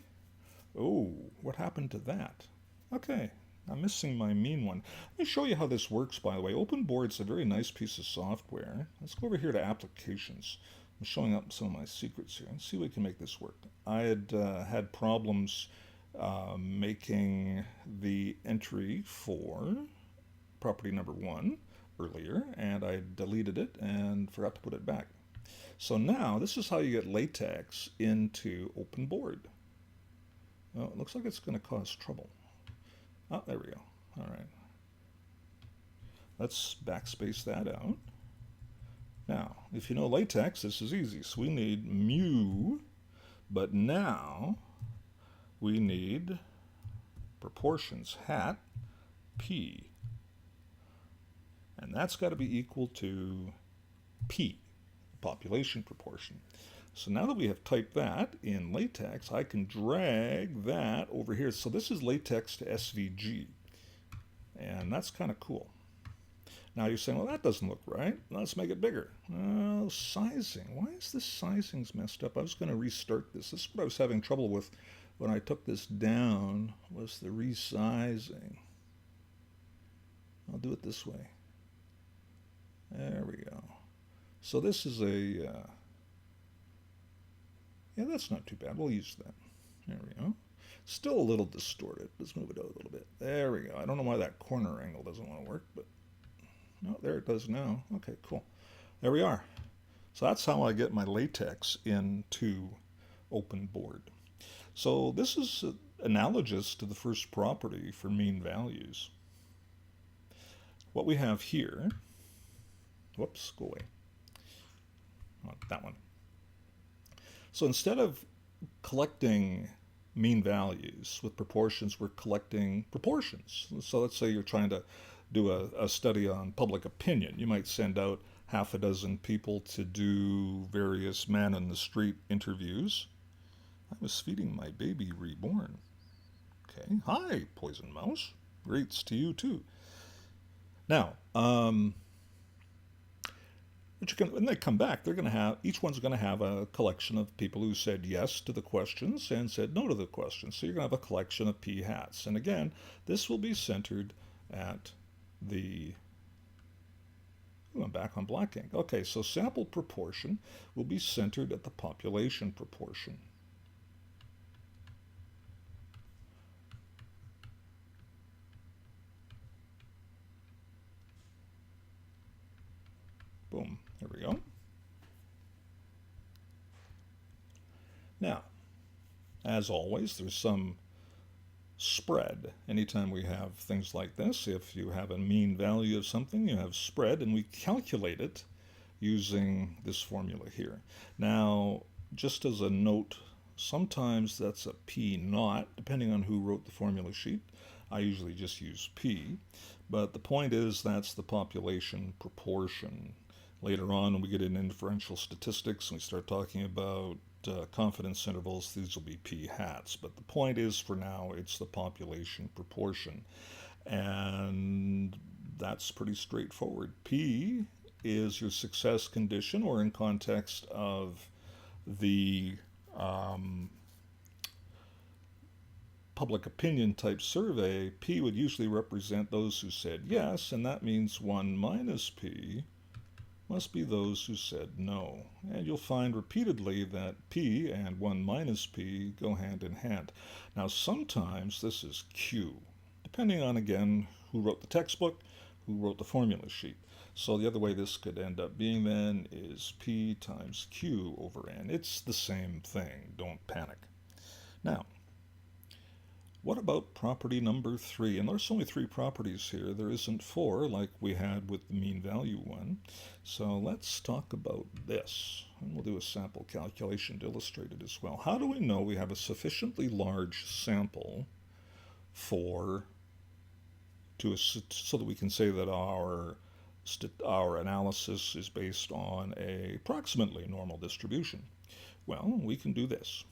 [SPEAKER 1] Oh, what happened to that? Okay, I'm missing my mean one. Let me show you how this works, by the way. OpenBoard's a very nice piece of software. Let's go over here to Applications. I'm showing up some of my secrets here. Let's see if we can make this work. I had had problems making the entry for property number 1 earlier, and I deleted it and forgot to put it back. So now this is how you get LaTeX into OpenBoard. Oh, it looks like it's going to cause trouble. Oh, there we go. All right. Let's backspace that out. Now, if you know LaTeX, this is easy. So we need mu, but now we need proportions hat p. And that's got to be equal to p, population proportion. So now that we have typed that in LaTeX, I can drag that over here. So this is LaTeX to SVG. And that's kind of cool. Now you're saying, well, that doesn't look right. Let's make it bigger. Oh, sizing. Why is this sizing's messed up? I was going to restart this. This is what I was having trouble with when I took this down, was the resizing. I'll do it this way. There we go. So this is a, yeah, that's not too bad. We'll use that. There we go. Still a little distorted. Let's move it out a little bit. There we go. I don't know why that corner angle doesn't want to work, but no, there it does now. Okay, cool. There we are. So that's how I get my LaTeX into OpenBoard. So this is analogous to the first property for mean values. What we have here, whoops, go away. Oh, that one. So instead of collecting mean values with proportions, we're collecting proportions. So let's say you're trying to do a study on public opinion. You might send out half a dozen people to do various man-on-the-street interviews. I was feeding my baby reborn. Okay, hi, Poison Mouse. Greets to you too. Now, when they come back, they're going to have, each one's going to have a collection of people who said yes to the questions and said no to the questions. So you're going to have a collection of p hats. And again, this will be centered at the Ooh, I'm back on black ink. Okay, so sample proportion will be centered at the population proportion. Boom, there we go. Now, as always, there's some spread. Anytime we have things like this, if you have a mean value of something, you have spread, and we calculate it using this formula here. Now, just as a note, sometimes that's a P naught, depending on who wrote the formula sheet. I usually just use P, but the point is that's the population proportion. Later on, when we get into differential statistics and we start talking about confidence intervals, these will be P hats. But the point is, for now, it's the population proportion. And that's pretty straightforward. P is your success condition, or in context of the public opinion type survey, P would usually represent those who said yes, and that means 1 minus P must be those who said no. And you'll find repeatedly that P and 1 minus P go hand in hand. Now, sometimes this is Q, depending on, again, who wrote the textbook, who wrote the formula sheet. So the other way this could end up being then is P times Q over N. It's the same thing. Don't panic. Now, what about property number 3? And there's only 3 properties here. There isn't 4 like we had with the mean value one. So let's talk about this. And we'll do a sample calculation to illustrate it as well. How do we know we have a sufficiently large sample so that we can say that our analysis is based on a approximately normal distribution? Well, we can do this.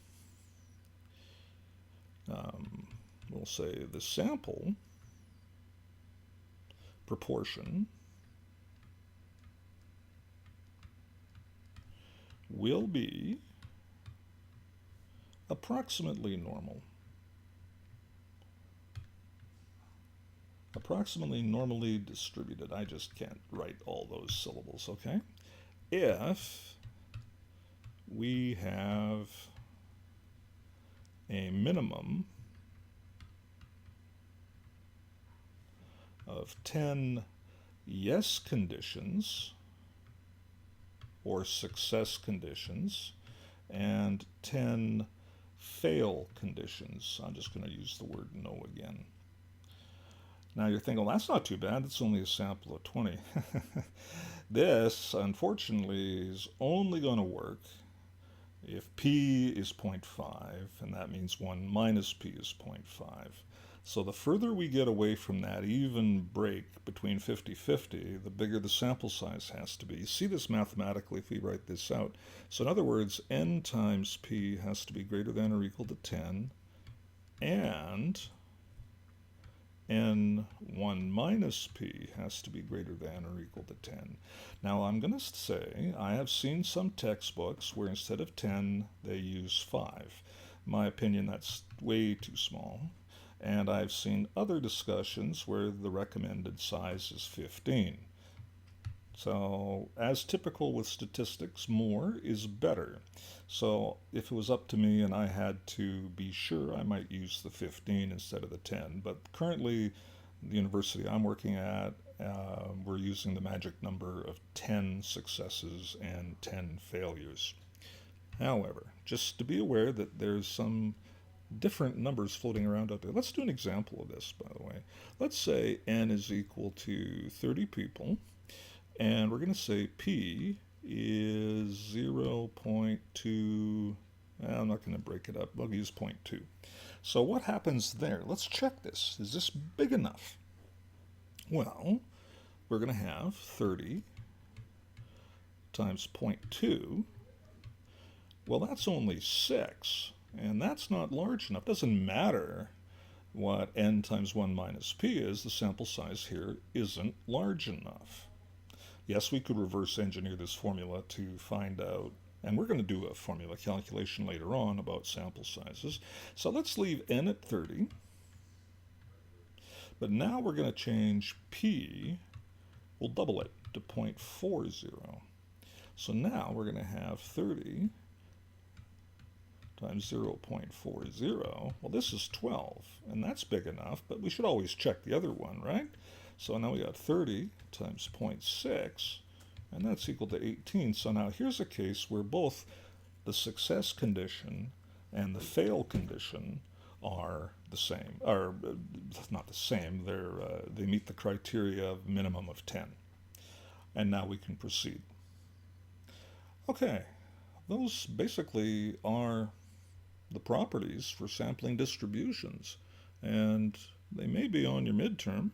[SPEAKER 1] We'll say the sample proportion will be approximately normal. Approximately normally distributed. I just can't write all those syllables, okay? If we have a minimum of 10 yes conditions or success conditions and 10 fail conditions. I'm just going to use the word no again. Now you're thinking, well, that's not too bad. It's only a sample of 20. This, unfortunately, is only going to work if P is 0.5, and that means 1 minus P is 0.5. So the further we get away from that even break between 50-50, the bigger the sample size has to be. You see this mathematically if we write this out. So in other words, n times P has to be greater than or equal to 10, and n1 minus P has to be greater than or equal to 10. Now I'm going to say I have seen some textbooks where instead of 10 they use 5. In my opinion, that's way too small. And I've seen other discussions where the recommended size is 15. So, as typical with statistics, more is better. So, if it was up to me and I had to be sure, I might use the 15 instead of the 10. But currently, the university I'm working at, we're using the magic number of 10 successes and 10 failures. However, just to be aware that there's some different numbers floating around out there. Let's do an example of this, by the way. Let's say n is equal to 30 people, and we're going to say P is 0.2. I'm not going to break it up. We'll use 0.2. So what happens there? Let's check this. Is this big enough? Well, we're going to have 30 times 0.2. Well, that's only 6. And that's not large enough. It doesn't matter what n times 1 minus p is. The sample size here isn't large enough. Yes, we could reverse engineer this formula to find out, and we're going to do a formula calculation later on about sample sizes. So let's leave n at 30. But now we're going to change p we'll double it to 0.40. So now we're going to have 30 times 0.40. Well, this is 12, and that's big enough, but we should always check the other one, right? So now we got 30 times 0.6, and that's equal to 18. So now here's a case where both the success condition and the fail condition are the same, or not the same, they meet the criteria of minimum of 10. And now we can proceed. Okay, those basically are the properties for sampling distributions, and they may be on your midterm.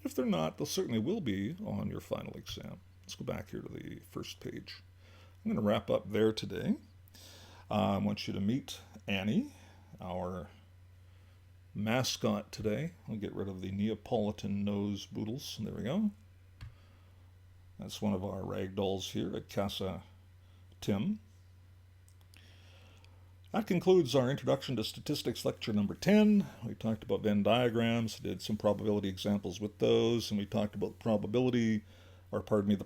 [SPEAKER 1] If they're not, they certainly will be on your final exam. Let's go back here to the first page. I'm going to wrap up there today. I want you to meet Annie, our mascot today. I'll get rid of the Neapolitan nose boodles. There we go. That's one of our rag dolls here at Casa Tim. That concludes our Introduction to Statistics lecture number 10. We talked about Venn diagrams, did some probability examples with those, and we talked about the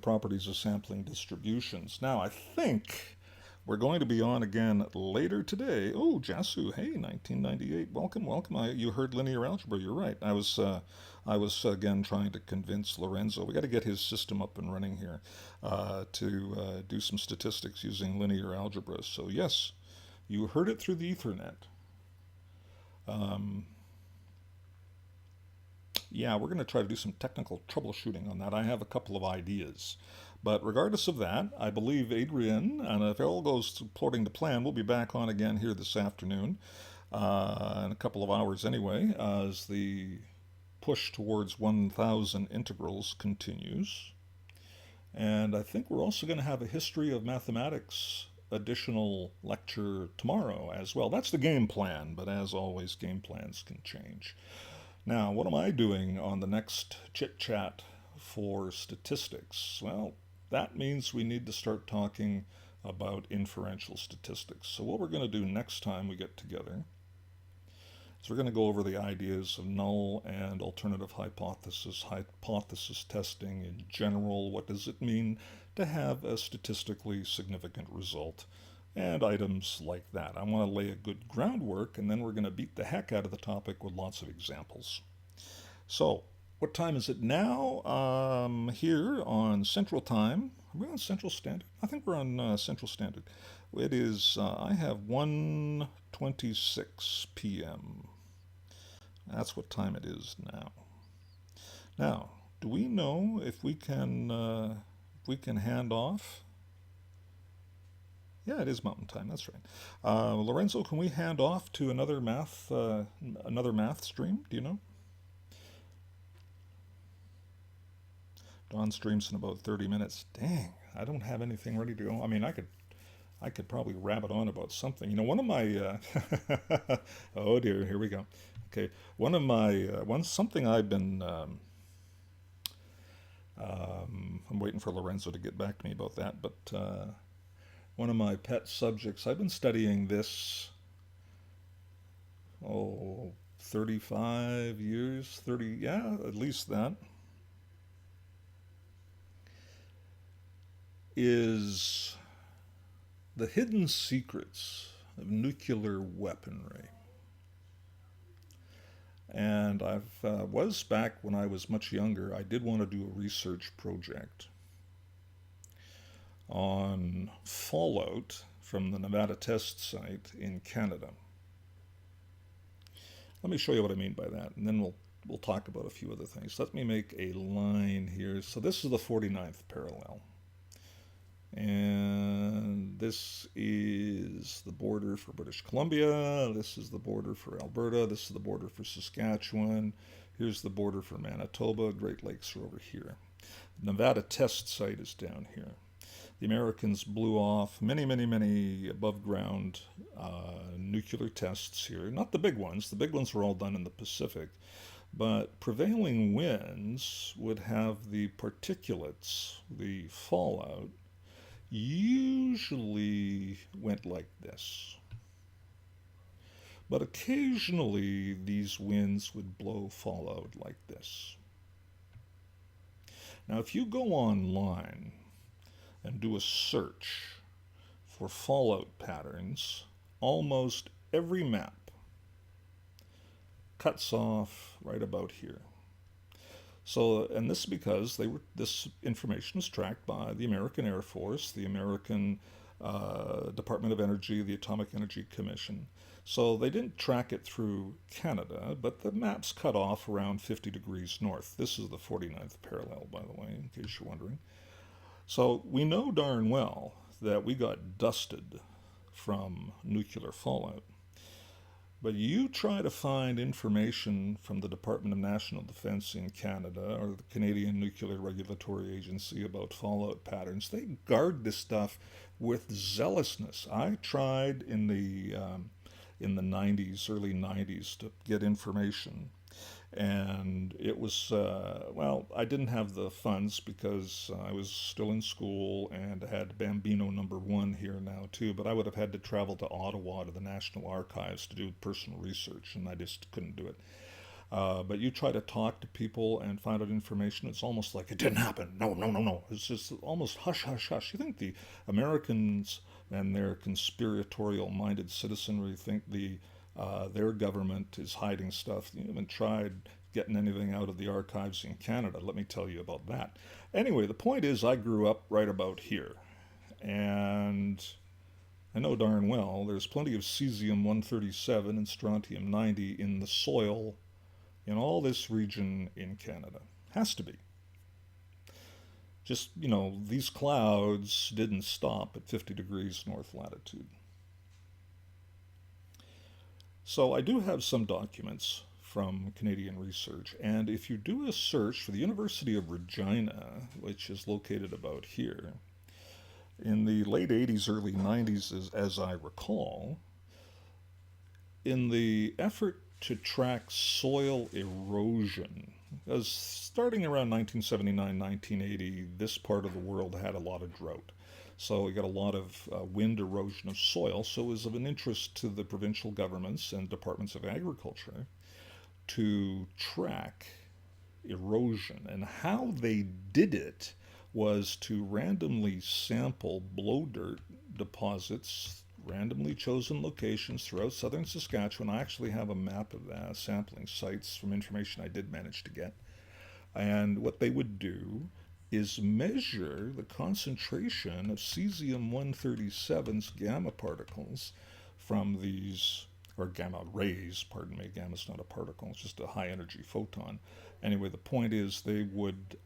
[SPEAKER 1] properties of sampling distributions. Now, I think we're going to be on again later today. Oh, Jasu, hey, 1998, welcome. You heard linear algebra, you're right. I was again trying to convince Lorenzo. We got to get his system up and running here to do some statistics using linear algebra. So yes, you heard it through the Ethernet. Yeah, we're going to try to do some technical troubleshooting on that. I have a couple of ideas. But regardless of that, I believe Adrian, and if all goes according to plan, we'll be back on again here this afternoon, in a couple of hours anyway, as the push towards 1,000 integrals continues. And I think we're also going to have a history of mathematics additional lecture tomorrow as well. That's the game plan, but as always, game plans can change. Now, what am I doing on the next chit-chat for statistics? Well, that means we need to start talking about inferential statistics. So what we're going to do next time we get together is we're going to go over the ideas of null and alternative hypothesis testing in general. What does it mean to have a statistically significant result? And items like that. I want to lay a good groundwork, and then we're going to beat the heck out of the topic with lots of examples. So, what time is it now? Here on Central Time. Are we on Central Standard? I think we're on Central Standard. It is, I have 1:26 p.m. That's what time it is now. Now, do we know if we can hand off? Yeah, it is Mountain Time. That's right. Lorenzo, can we hand off to another math stream? Do you know? Dawn streams in about 30 minutes. Dang, I don't have anything ready to go. I mean, I could probably rabbit on about something. You know, one of my oh dear, here we go. Okay, something I've been I'm waiting for Lorenzo to get back to me about that, but one of my pet subjects, I've been studying this 35 years, 30, yeah, at least that, is the hidden secrets of nuclear weaponry. And was back when I was much younger, I did want to do a research project on fallout from the Nevada test site in Canada. Let me show you what I mean by that, and then we'll talk about a few other things. Let me make a line here. So this is the 49th parallel. And this is the border for British Columbia. This is the border for Alberta. This is the border for Saskatchewan. Here's the border for Manitoba. Great Lakes are over here. The Nevada test site is down here. The Americans blew off many above ground nuclear tests here. Not the big ones. The big ones were all done in the Pacific. But prevailing winds would have the particulates, the fallout, usually went like this. But occasionally these winds would blow fallout like this. Now, if you go online and do a search for fallout patterns, almost every map cuts off right about here. So, and this is because this information is tracked by the American Air Force, the American Department of Energy, the Atomic Energy Commission. So they didn't track it through Canada, but the maps cut off around 50 degrees north. This is the 49th parallel, by the way, in case you're wondering. So we know darn well that we got dusted from nuclear fallout. But you try to find information from the Department of National Defense in Canada or the Canadian Nuclear Regulatory Agency about fallout patterns. They guard this stuff with zealousness. I tried in the 90s, early 90s, to get information. And it was, well, I didn't have the funds because I was still in school and I had Bambino #1 here now too, but I would have had to travel to Ottawa to the National Archives to do personal research, and I just couldn't do it. But you try to talk to people and find out information, it's almost like it didn't happen. No, no, no, no. It's just almost hush, hush, hush. You think the Americans and their conspiratorial-minded citizenry think their government is hiding stuff. You haven't tried getting anything out of the archives in Canada. Let me tell you about that. Anyway, the point is I grew up right about here. And I know darn well there's plenty of cesium-137 and strontium-90 in the soil in all this region in Canada. Has to be. Just, these clouds didn't stop at 50 degrees north latitude. So I do have some documents from Canadian research, and if you do a search for the University of Regina, which is located about here, in the late 80s, early 90s, as I recall, in the effort to track soil erosion, as starting around 1979, 1980, this part of the world had a lot of drought. So we got a lot of wind erosion of soil. So it was of an interest to the provincial governments and departments of agriculture to track erosion. And how they did it was to randomly sample blow dirt deposits, randomly chosen locations throughout southern Saskatchewan. I actually have a map of that, sampling sites from information I did manage to get. And what they would do is measure the concentration of cesium-137's gamma particles from these, or gamma rays, pardon me, gamma's not a particle, it's just a high energy photon. Anyway, the point is they would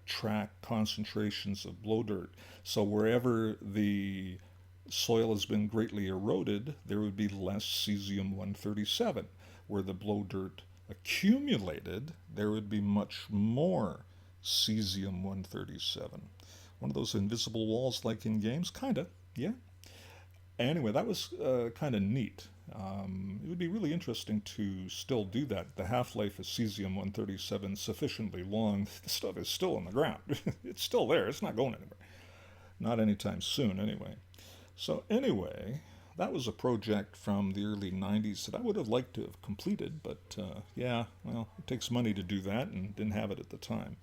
[SPEAKER 1] track concentrations of blow dirt. So wherever the soil has been greatly eroded, there would be less cesium-137. Where the blow dirt accumulated, there would be much more cesium-137. One of those invisible walls like in games? Kinda, yeah. Anyway, that was kind of neat. It would be really interesting to still do that. The half-life of cesium-137 sufficiently long. The stuff is still in the ground. It's still there. It's not going anywhere. Not anytime soon, anyway. So anyway, that was a project from the early 90s that I would have liked to have completed, but yeah, well, it takes money to do that and didn't have it at the time.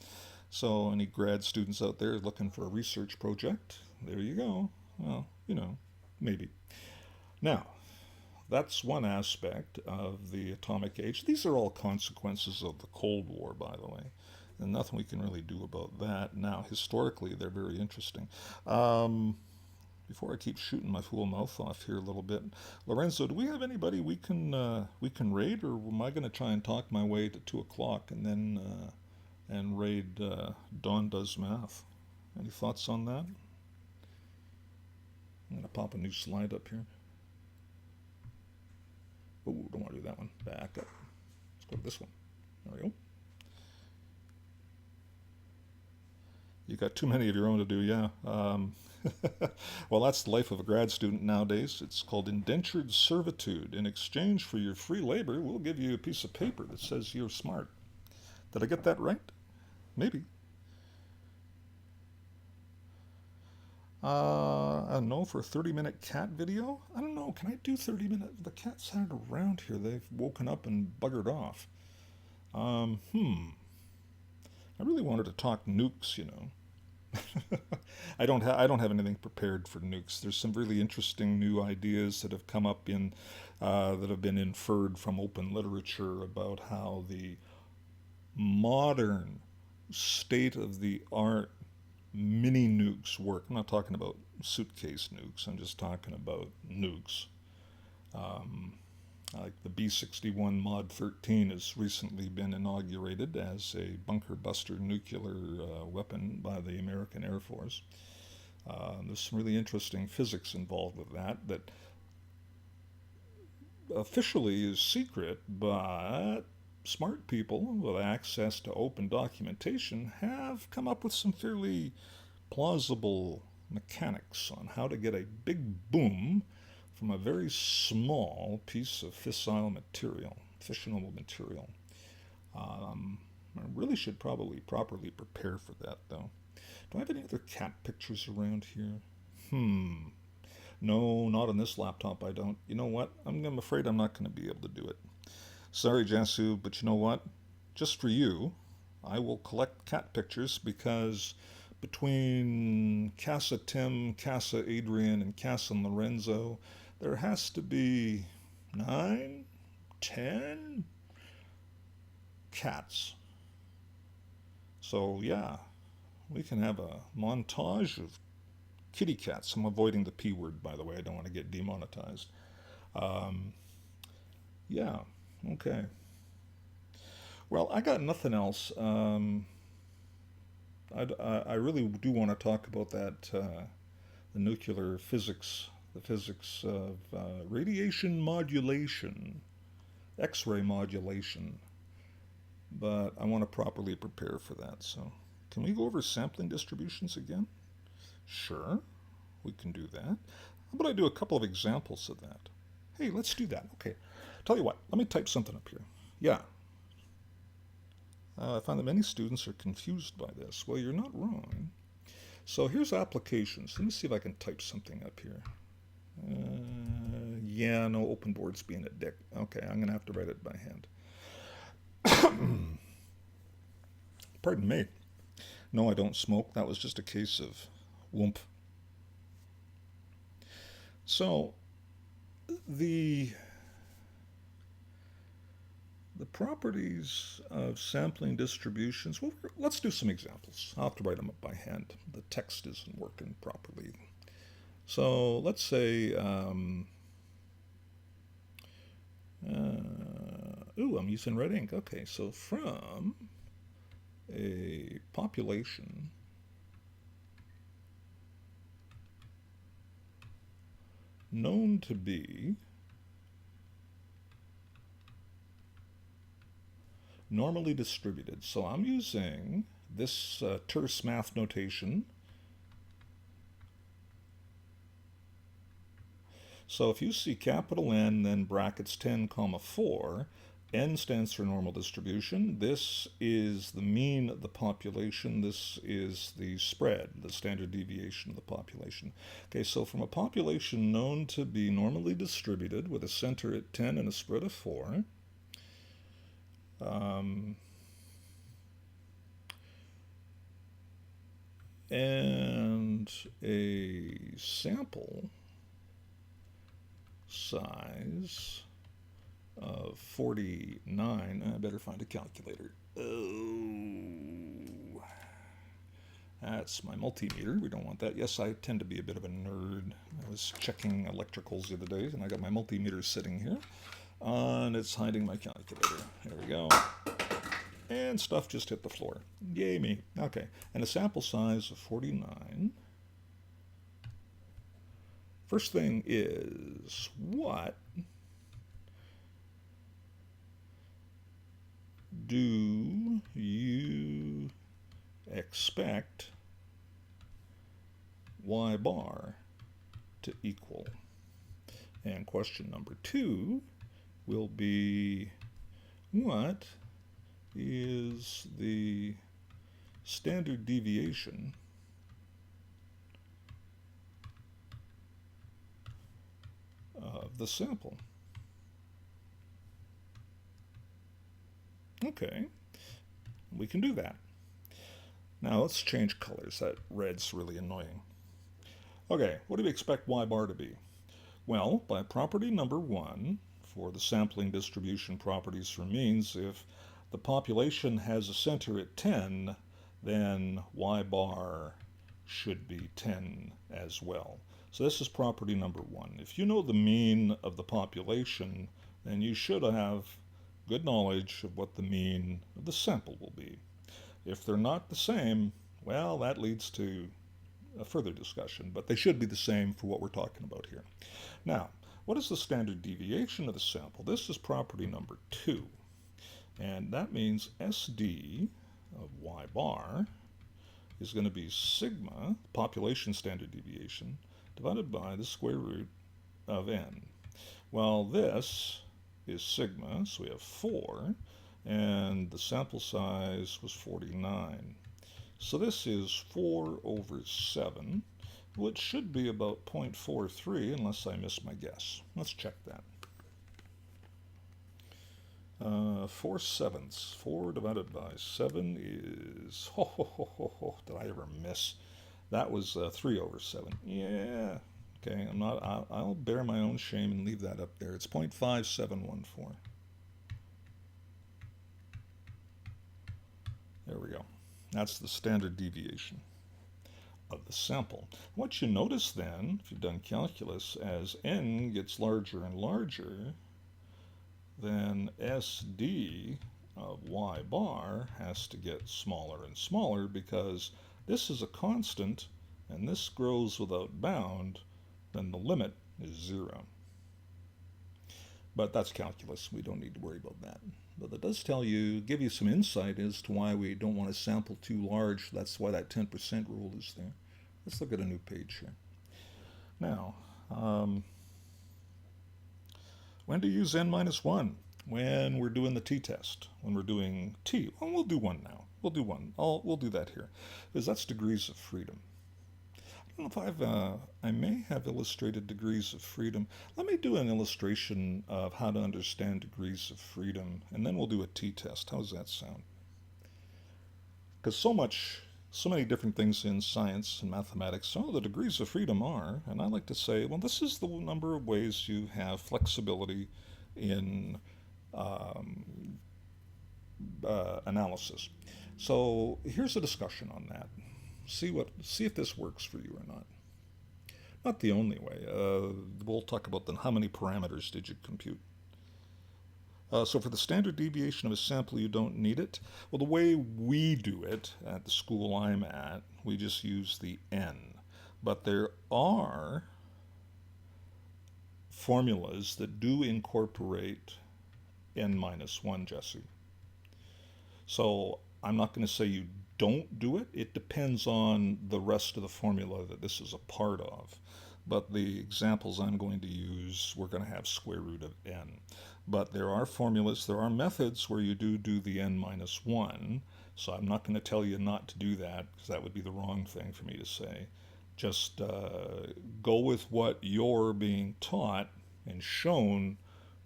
[SPEAKER 1] So any grad students out there looking for a research project, there you go. Well, maybe. Now, that's one aspect of the atomic age. These are all consequences of the Cold War, by the way, and nothing we can really do about that. Now, historically, they're very interesting. Before I keep shooting my fool mouth off here a little bit, Lorenzo, do we have anybody we can raid, or am I going to try and talk my way to 2 o'clock and then and raid Don Does Math? Any thoughts on that? I'm going to pop a new slide up here. Oh, don't want to do that one. Back up. Let's go to this one. There we go. You got too many of your own to do, yeah. Well, that's the life of a grad student nowadays. It's called indentured servitude. In exchange for your free labor, we'll give you a piece of paper that says you're smart. Did I get that right? Maybe. I don't know, for a 30-minute cat video? I don't know, can I do 30 minutes? The cats aren't around here. They've woken up and buggered off. All I really wanted to talk nukes, you know. I don't have anything prepared for nukes. There's some really interesting new ideas that have come up in that have been inferred from open literature about how the modern state of the art mini nukes work. I'm not talking about suitcase nukes. I'm just talking about nukes. Um, like the B-61 Mod 13 has recently been inaugurated as a bunker buster nuclear weapon by the American Air Force. There's some really interesting physics involved with that officially is secret, but smart people with access to open documentation have come up with some fairly plausible mechanics on how to get a big boom from a very small piece of fissionable material. I really should probably properly prepare for that, though. Do I have any other cat pictures around here? No, not on this laptop, I don't. You know what? I'm afraid I'm not going to be able to do it. Sorry, Jasu, but you know what? Just for you, I will collect cat pictures because between Casa Tim, Casa Adrian, and Casa Lorenzo, there has to be 9, 10 cats. So, yeah, we can have a montage of kitty cats. I'm avoiding the P word, by the way. I don't want to get demonetized. Um, yeah, okay. Well, I got nothing else. I really do want to talk about that, the nuclear physics, the physics of radiation modulation, X-ray modulation, but I want to properly prepare for that. So, can we go over sampling distributions again? Sure, we can do that. How about I do a couple of examples of that? Hey, let's do that. Okay, tell you what, let me type something up here. Yeah, I find that many students are confused by this. Well, you're not wrong. So here's applications. Let me see if I can type something up here. Yeah, no, open board's being a dick. Okay, I'm going to have to write it by hand. Pardon me. No, I don't smoke. That was just a case of whoomp. So the properties of sampling distributions, well, let's do some examples. I'll have to write them up by hand. The text isn't working properly. So let's say, I'm using red ink. Okay, so from a population known to be normally distributed. So I'm using this terse math notation. So if you see capital N, then brackets 10, comma 4, N stands for normal distribution. This is the mean of the population. This is the spread, the standard deviation of the population. Okay, so from a population known to be normally distributed with a center at 10 and a spread of 4, and a sample size of 49. I better find a calculator. Oh, that's my multimeter. We don't want that. Yes, I tend to be a bit of a nerd. I was checking electricals the other day, and I got my multimeter sitting here, and it's hiding my calculator. There we go. And stuff just hit the floor. Yay me. Okay, and a sample size of 49. First thing is, what do you expect y bar to equal? And question number 2 will be, what is the standard deviation of the sample? Okay, we can do that. Now let's change colors. That red's really annoying. Okay, what do we expect y bar to be? Well, by property number 1, for the sampling distribution properties for means, if the population has a center at 10, then y bar should be 10 as well. So this is property number 1. If you know the mean of the population, then you should have good knowledge of what the mean of the sample will be. If they're not the same, well, that leads to a further discussion, but they should be the same for what we're talking about here. Now, what is the standard deviation of the sample? This is property number 2, and that means SD of y bar is going to be sigma, population standard deviation, divided by the square root of n. Well, this is sigma, so we have 4, and the sample size was 49. So this is 4 over 7, which should be about 0.43 unless I miss my guess. Let's check that. 4/7. 4 divided by 7 is, did I ever miss? That was 3 over 7. Yeah, okay, I'll bear my own shame and leave that up there. It's 0.5714. There we go. That's the standard deviation of the sample. What you notice then, if you've done calculus, as n gets larger and larger, then SD of y bar has to get smaller and smaller because this is a constant and this grows without bound, then the limit is 0. But that's calculus. We don't need to worry about that. But that does give you some insight as to why we don't want to sample too large. That's why that 10% rule is there. Let's look at a new page here. Now, when to use n-1? When we're doing the t-test. When we're doing t. Well, we'll do one now. We'll do one. We'll do that here. Because that's degrees of freedom. I don't know if I may have illustrated degrees of freedom. Let me do an illustration of how to understand degrees of freedom, and then we'll do a t-test. How does that sound? Because so many different things in science and mathematics, some of the degrees of freedom are, and I like to say, well, this is the number of ways you have flexibility in analysis. So here's a discussion on that. See if this works for you or not. Not the only way. We'll talk about then how many parameters did you compute. So for the standard deviation of a sample, you don't need it. Well, the way we do it at the school I'm at, we just use the n. But there are formulas that do incorporate n-1, Jesse. So I'm not going to say you don't do it. It depends on the rest of the formula that this is a part of. But the examples I'm going to use, we're going to have square root of n. But there are formulas, there are methods where you do the n-1. So I'm not going to tell you not to do that, because that would be the wrong thing for me to say. Just go with what you're being taught and shown,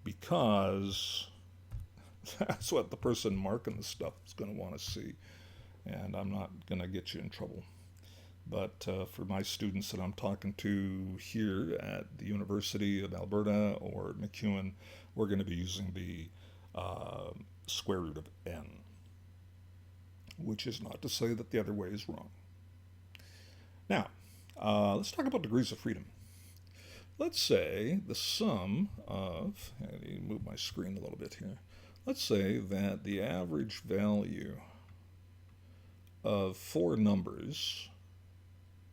[SPEAKER 1] because that's what the person marking the stuff is going to want to see. And I'm not going to get you in trouble. But for my students that I'm talking to here at the University of Alberta or at MacEwan, we're going to be using the square root of n, which is not to say that the other way is wrong. Now, let's talk about degrees of freedom. Let's say the sum of, I need to move my screen a little bit here. Let's say that the average value of 4 numbers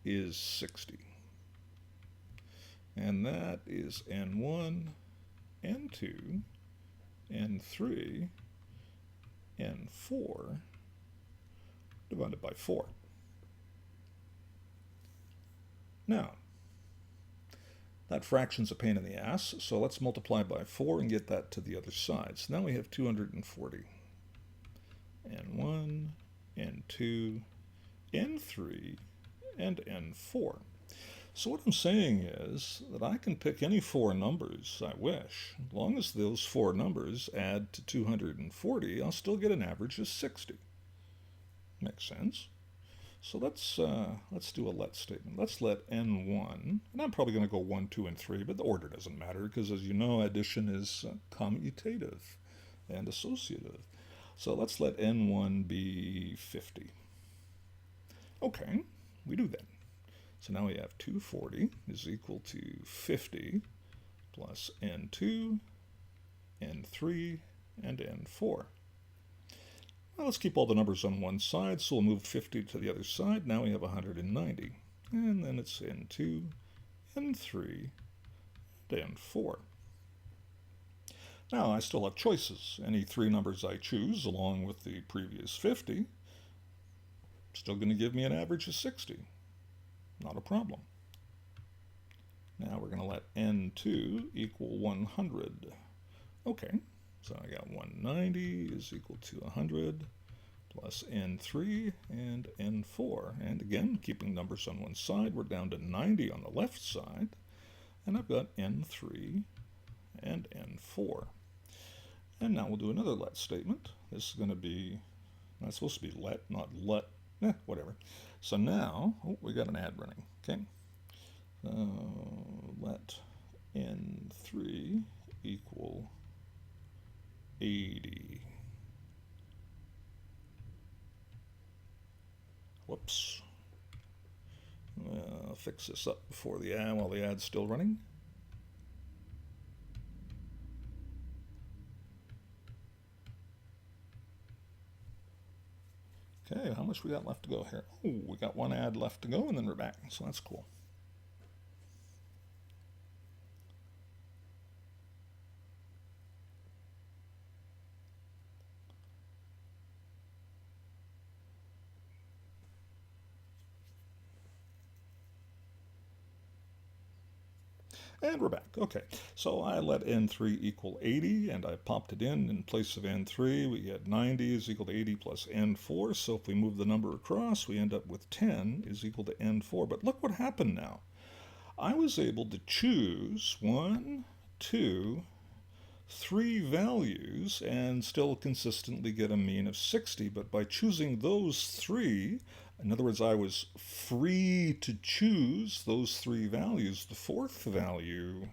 [SPEAKER 1] is 60. And that is n1, n2, n3, n4 divided by 4. Now, that fraction's a pain in the ass, so let's multiply by 4 and get that to the other side. So now we have 240. n1, n2, n3, and n4. So what I'm saying is that I can pick any 4 numbers I wish. As long as those 4 numbers add to 240, I'll still get an average of 60. Makes sense? So let's do a let statement. Let's let n1, and I'm probably going to go 1, 2, and 3, but the order doesn't matter because, as you know, addition is commutative and associative. So let's let n1 be 50. Okay, we do that. So now we have 240 is equal to 50 plus n2, n3, and n4. Well, let's keep all the numbers on one side, so we'll move 50 to the other side. Now we have 190. And then it's n2, n3, and n4. Now I still have choices. Any three numbers I choose, along with the previous 50, still going to give me an average of 60. Not a problem. Now we're going to let n2 equal 100. Okay, so I got 190 is equal to 100 plus n3 and n4. And again, keeping numbers on one side, we're down to 90 on the left side. And I've got n3 and n4. And now we'll do another let statement. This is going to be, that's supposed to be let, not let, whatever. So now, we got an add running, okay? Let n3 equal 80. Whoops. I'll fix this up before the ad, while the ad's still running. Okay, how much we got left to go here? Oh, we got one ad left to go, and then we're back, so that's cool. And we're back. Okay, so I let n3 equal 80, and I popped it in place of n3. We get 90 is equal to 80 plus n4. So if we move the number across, we end up with 10 is equal to n4. But look what happened now. I was able to choose 1, 2, 3 values and still consistently get a mean of 60. But by choosing those 3, in other words, I was free to choose those 3 values. The 4th value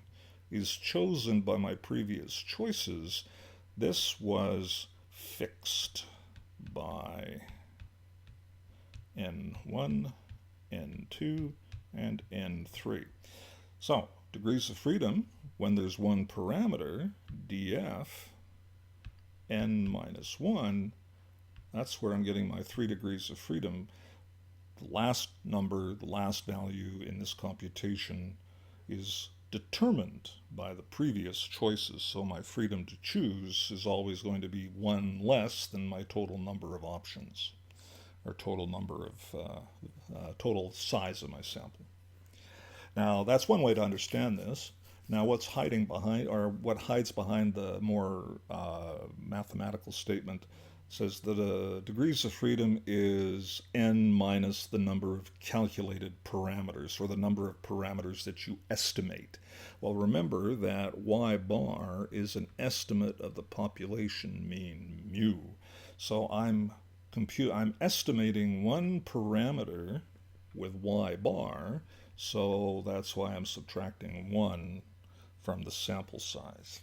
[SPEAKER 1] is chosen by my previous choices. This was fixed by n1, n2, and n3. So, degrees of freedom, when there's one parameter, df, n minus 1, that's where I'm getting my 3 degrees of freedom. The last number, the last value in this computation is determined by the previous choices, so my freedom to choose is always going to be 1 less than my total number of options, or total number of, total size of my sample. Now, that's one way to understand this. Now, what's hiding behind, or what hides behind the more mathematical statement says that degrees of freedom is n minus the number of calculated parameters, or the number of parameters that you estimate. Well, remember that y bar is an estimate of the population mean, mu. So I'm estimating one parameter with y bar, so that's why I'm subtracting 1 from the sample size.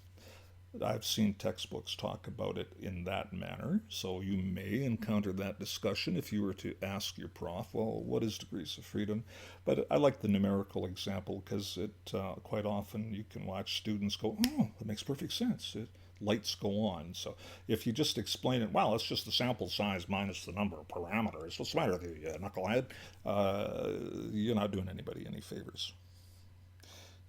[SPEAKER 1] I've seen textbooks talk about it in that manner, so you may encounter that discussion if you were to ask your prof, well, what is degrees of freedom? But I like the numerical example because it quite often you can watch students go, oh, that makes perfect sense. Lights go on. So if you just explain it, well, it's just the sample size minus the number of parameters. What's the matter with you, knucklehead? You're not doing anybody any favors.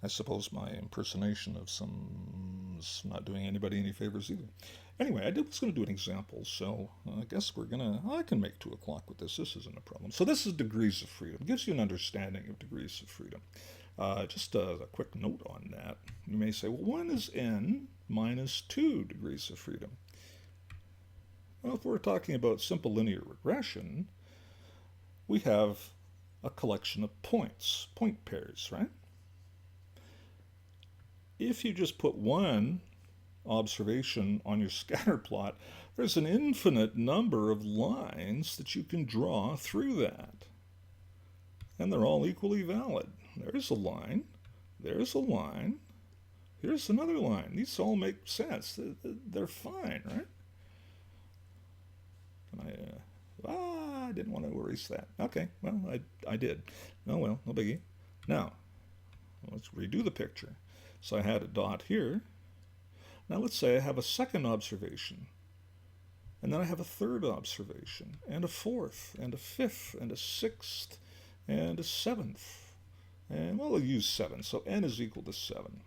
[SPEAKER 1] I suppose my impersonation of some's not doing anybody any favors either. Anyway, I was going to do an example, so I guess I can make 2 o'clock with this. This isn't a problem. So this is degrees of freedom. It gives you an understanding of degrees of freedom. Just a quick note on that. You may say, well, 1 is n minus 2 degrees of freedom. Well, if we're talking about simple linear regression, we have a collection of points, point pairs, right? If you just put 1 observation on your scatter plot, there's an infinite number of lines that you can draw through that. And they're all equally valid. There's a line. There's a line. Here's another line. These all make sense. They're fine, right? And I didn't want to erase that. Okay, well, I did. Oh well, no biggie. Now, let's redo the picture. So I had a dot here. Now let's say I have a second observation. And then I have a third observation, and a fourth, and a fifth, and a sixth, and a seventh. And well, I'll use 7, so n is equal to 7.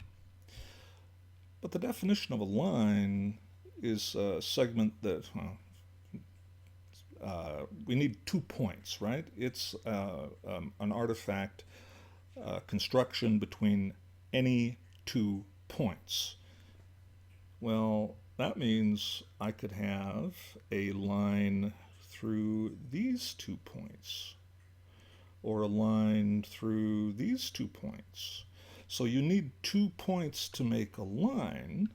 [SPEAKER 1] But the definition of a line is a segment that, we need 2 points, right? It's an artifact construction between any 2 points. Well, that means I could have a line through these 2 points, or a line through these 2 points. So you need 2 points to make a line,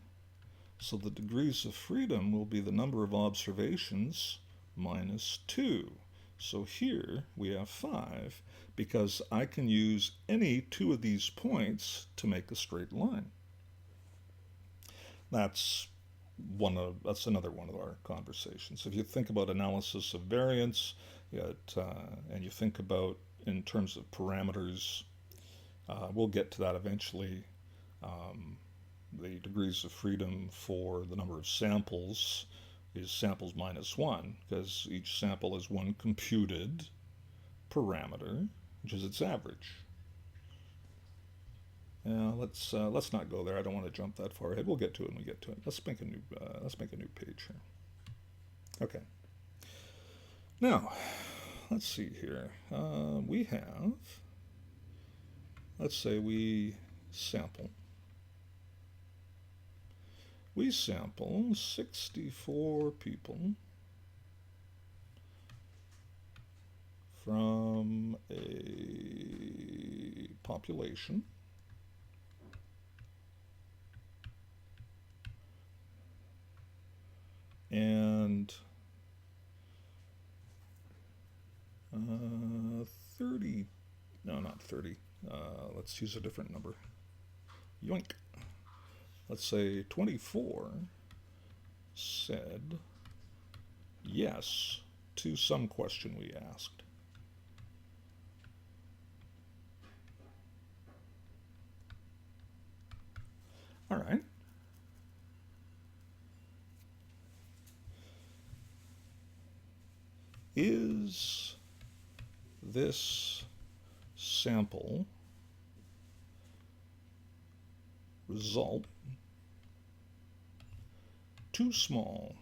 [SPEAKER 1] so the degrees of freedom will be the number of observations minus 2. So here we have 5, because I can use any 2 of these points to make a straight line. That's another one of our conversations. If you think about analysis of variance, and you think about in terms of parameters, we'll get to that eventually. The degrees of freedom for the number of samples is samples minus 1, because each sample is one computed parameter, which is its average. Let's not go there. I don't want to jump that far ahead. We'll get to it when we get to it. Let's make a new page here. Okay. Now, let's see here. We have, let's say we sample. We sample 64 people from a population and 30, no, not 30, let's use a different number. Yoink. Let's say 24 said yes to some question we asked. All right. Is this sample result too small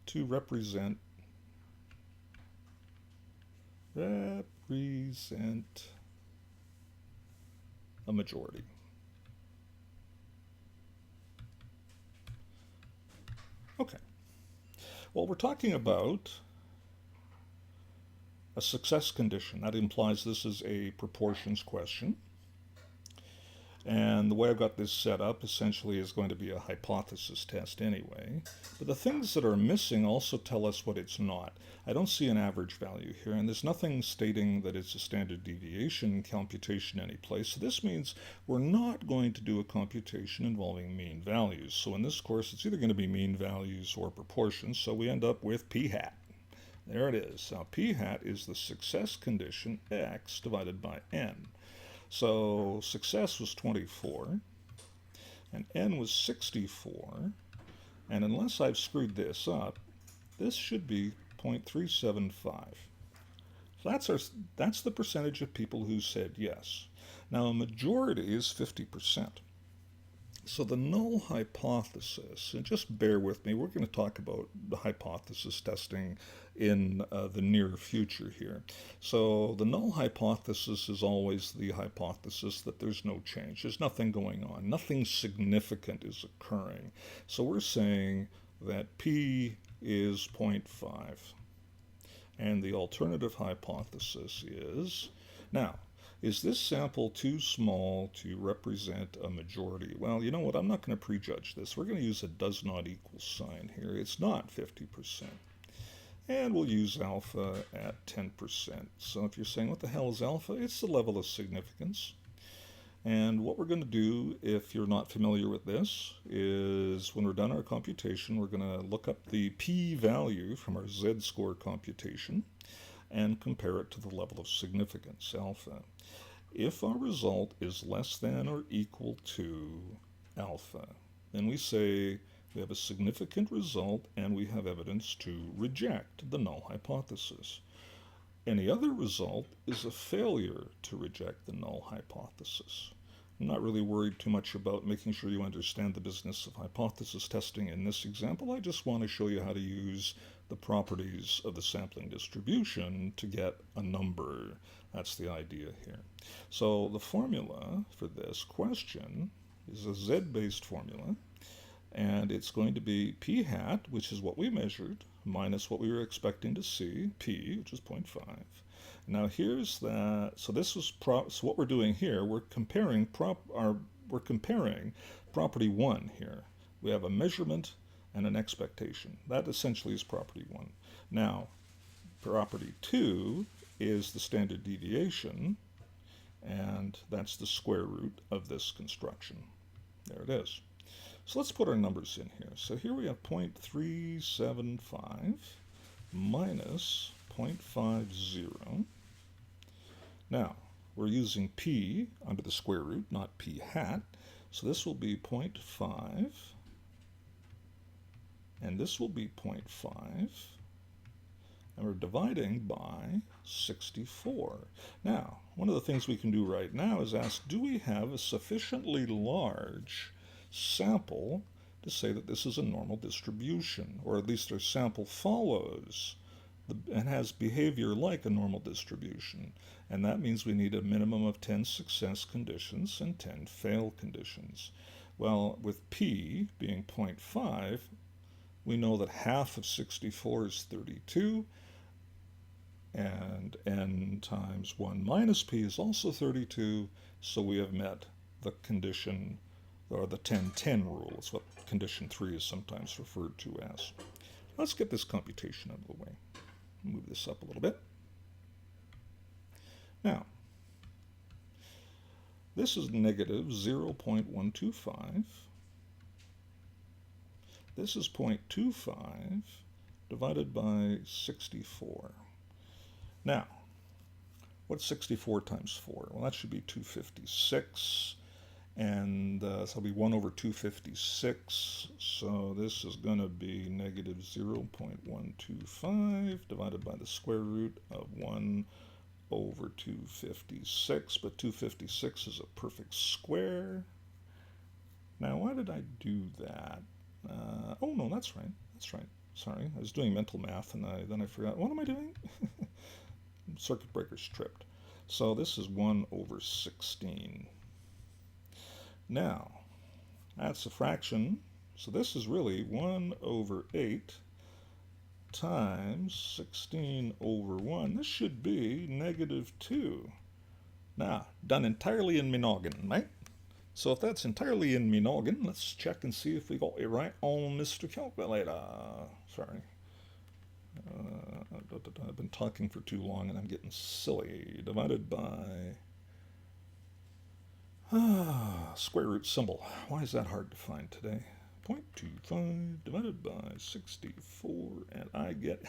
[SPEAKER 1] to represent a majority? Okay. Well, we're talking about a success condition. That implies this is a proportions question. And the way I've got this set up essentially is going to be a hypothesis test anyway. But the things that are missing also tell us what it's not. I don't see an average value here, and there's nothing stating that it's a standard deviation computation anyplace. So this means we're not going to do a computation involving mean values. So in this course, it's either going to be mean values or proportions. So we end up with p hat. There it is. Now p hat is the success condition x divided by n. So success was 24, and n was 64, and unless I've screwed this up, this should be 0.375. So that's the percentage of people who said yes. Now a majority is 50%. So the null hypothesis, and just bear with me, we're going to talk about the hypothesis testing in the near future here. So the null hypothesis is always the hypothesis that there's no change. There's nothing going on. Nothing significant is occurring. So we're saying that p is 0.5. And the alternative hypothesis is, now, Is this sample too small to represent a majority? Well, you know what? I'm not going to prejudge this. We're going to use a does not equal sign here. It's not 50%. And we'll use alpha at 10%. So if you're saying, what the hell is alpha? It's the level of significance. And what we're going to do, if you're not familiar with this, is when we're done our computation, we're going to look up the p-value from our z-score computation and compare it to the level of significance, alpha. If our result is less than or equal to alpha, then we say we have a significant result and we have evidence to reject the null hypothesis. Any other result is a failure to reject the null hypothesis. I'm not really worried too much about making sure you understand the business of hypothesis testing in this example. I just want to show you how to use the properties of the sampling distribution to get a number. That's the idea here. So the formula for this question is a z-based formula, and it's going to be p hat, which is what we measured, minus what we were expecting to see, p, which is 0.5. Now here's that. So this was so what we're doing here, we're comparing property 1 here. We have a measurement and an expectation. That essentially is property 1. Now, property 2 is the standard deviation, and that's the square root of this construction. There it is. So let's put our numbers in here. So here we have 0.375 minus 0.50. Now, we're using p under the square root, not p hat. So this will be 0.5, and this will be 0.5. And we're dividing by 64. Now, one of the things we can do right now is ask, do we have a sufficiently large sample to say that this is a normal distribution, or at least our sample follows and has behavior like a normal distribution? And that means we need a minimum of 10 success conditions and 10 fail conditions. Well, with p being 0.5, we know that half of 64 is 32, and n times 1 minus p is also 32, so we have met the condition, or the 10-10 rule. It's what condition 3 is sometimes referred to as. Let's get this computation out of the way. Move this up a little bit. Now, this is negative 0.125. This is 0.25 divided by 64. Now, what's 64 times 4? Well, that should be 256. And so it'll be 1 over 256. So this is going to be negative 0.125 divided by the square root of 1 over 256. But 256 is a perfect square. Now, why did I do that? Oh, no, that's right. That's right. Sorry, I was doing mental math and then I forgot. What am I doing? Circuit breaker's tripped. So this is 1 over 16. Now, that's a fraction, so this is really 1 over 8 times 16 over 1. This should be negative 2. Now, done entirely in me noggin, right? So if that's entirely in me noggin, let's check and see if we got it right on Mr. Calculator. Sorry. I've been talking for too long and I'm getting silly. Divided by square root symbol. Why is that hard to find today? 0.25 divided by 64, and I get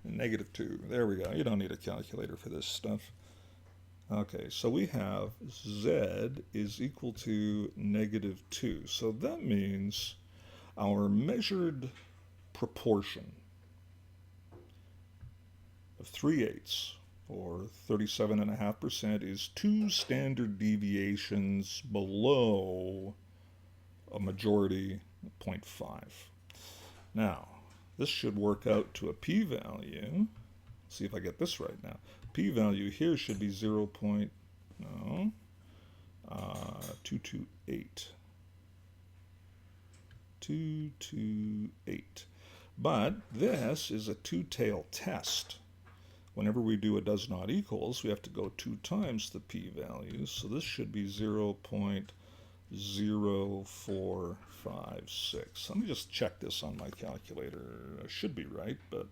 [SPEAKER 1] negative 2. There we go. You don't need a calculator for this stuff. Okay, so we have z is equal to negative 2. So that means our measured proportion of 3/8, or 37.5%, is 2 standard deviations below a majority 0.5. Now, this should work out to a p-value. See if I get this right now. P-value here should be 0.228. 228. But this is a two-tail test. Whenever we do a does not equals, we have to go 2 times the p-value. So this should be 0.0456. Let me just check this on my calculator. I should be right, but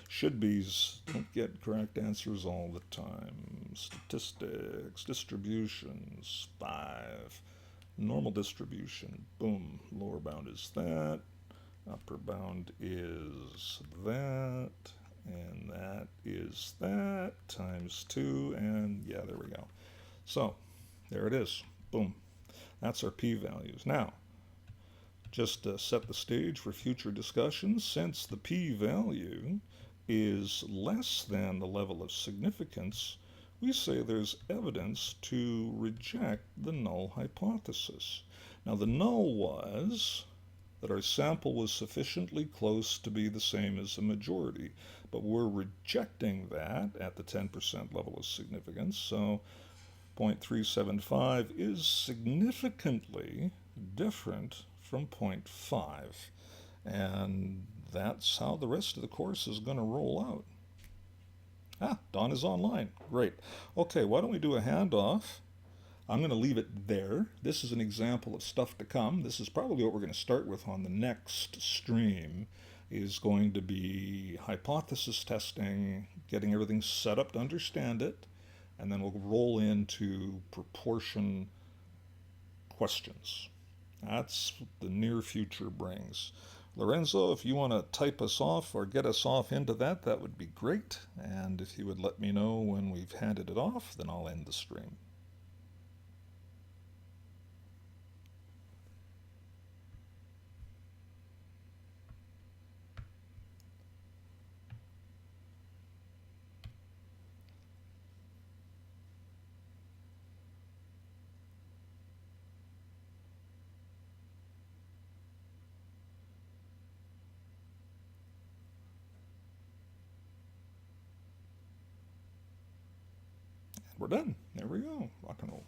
[SPEAKER 1] should be's don't get correct answers all the time. Statistics, distributions, 5. Normal distribution, boom. Lower bound is that. Upper bound is that. And that is that times 2. And yeah, there we go. So there it is. Boom. That's our p-values. Now, just to set the stage for future discussions, since the p-value is less than the level of significance, we say there's evidence to reject the null hypothesis. Now, the null was that our sample was sufficiently close to be the same as the majority, but we're rejecting that at the 10% level of significance, so 0.375 is significantly different from 0.5, and that's how the rest of the course is going to roll out. Don is online. Great. Okay, why don't we do a handoff? I'm going to leave it there. This is an example of stuff to come. This is probably what we're going to start with on the next stream, is going to be hypothesis testing, getting everything set up to understand it, and then we'll roll into proportion questions. That's what the near future brings. Lorenzo, if you want to type us off or get us off into that, that would be great. And if you would let me know when we've handed it off, then I'll end the stream. We're done. There we go. Rock and roll.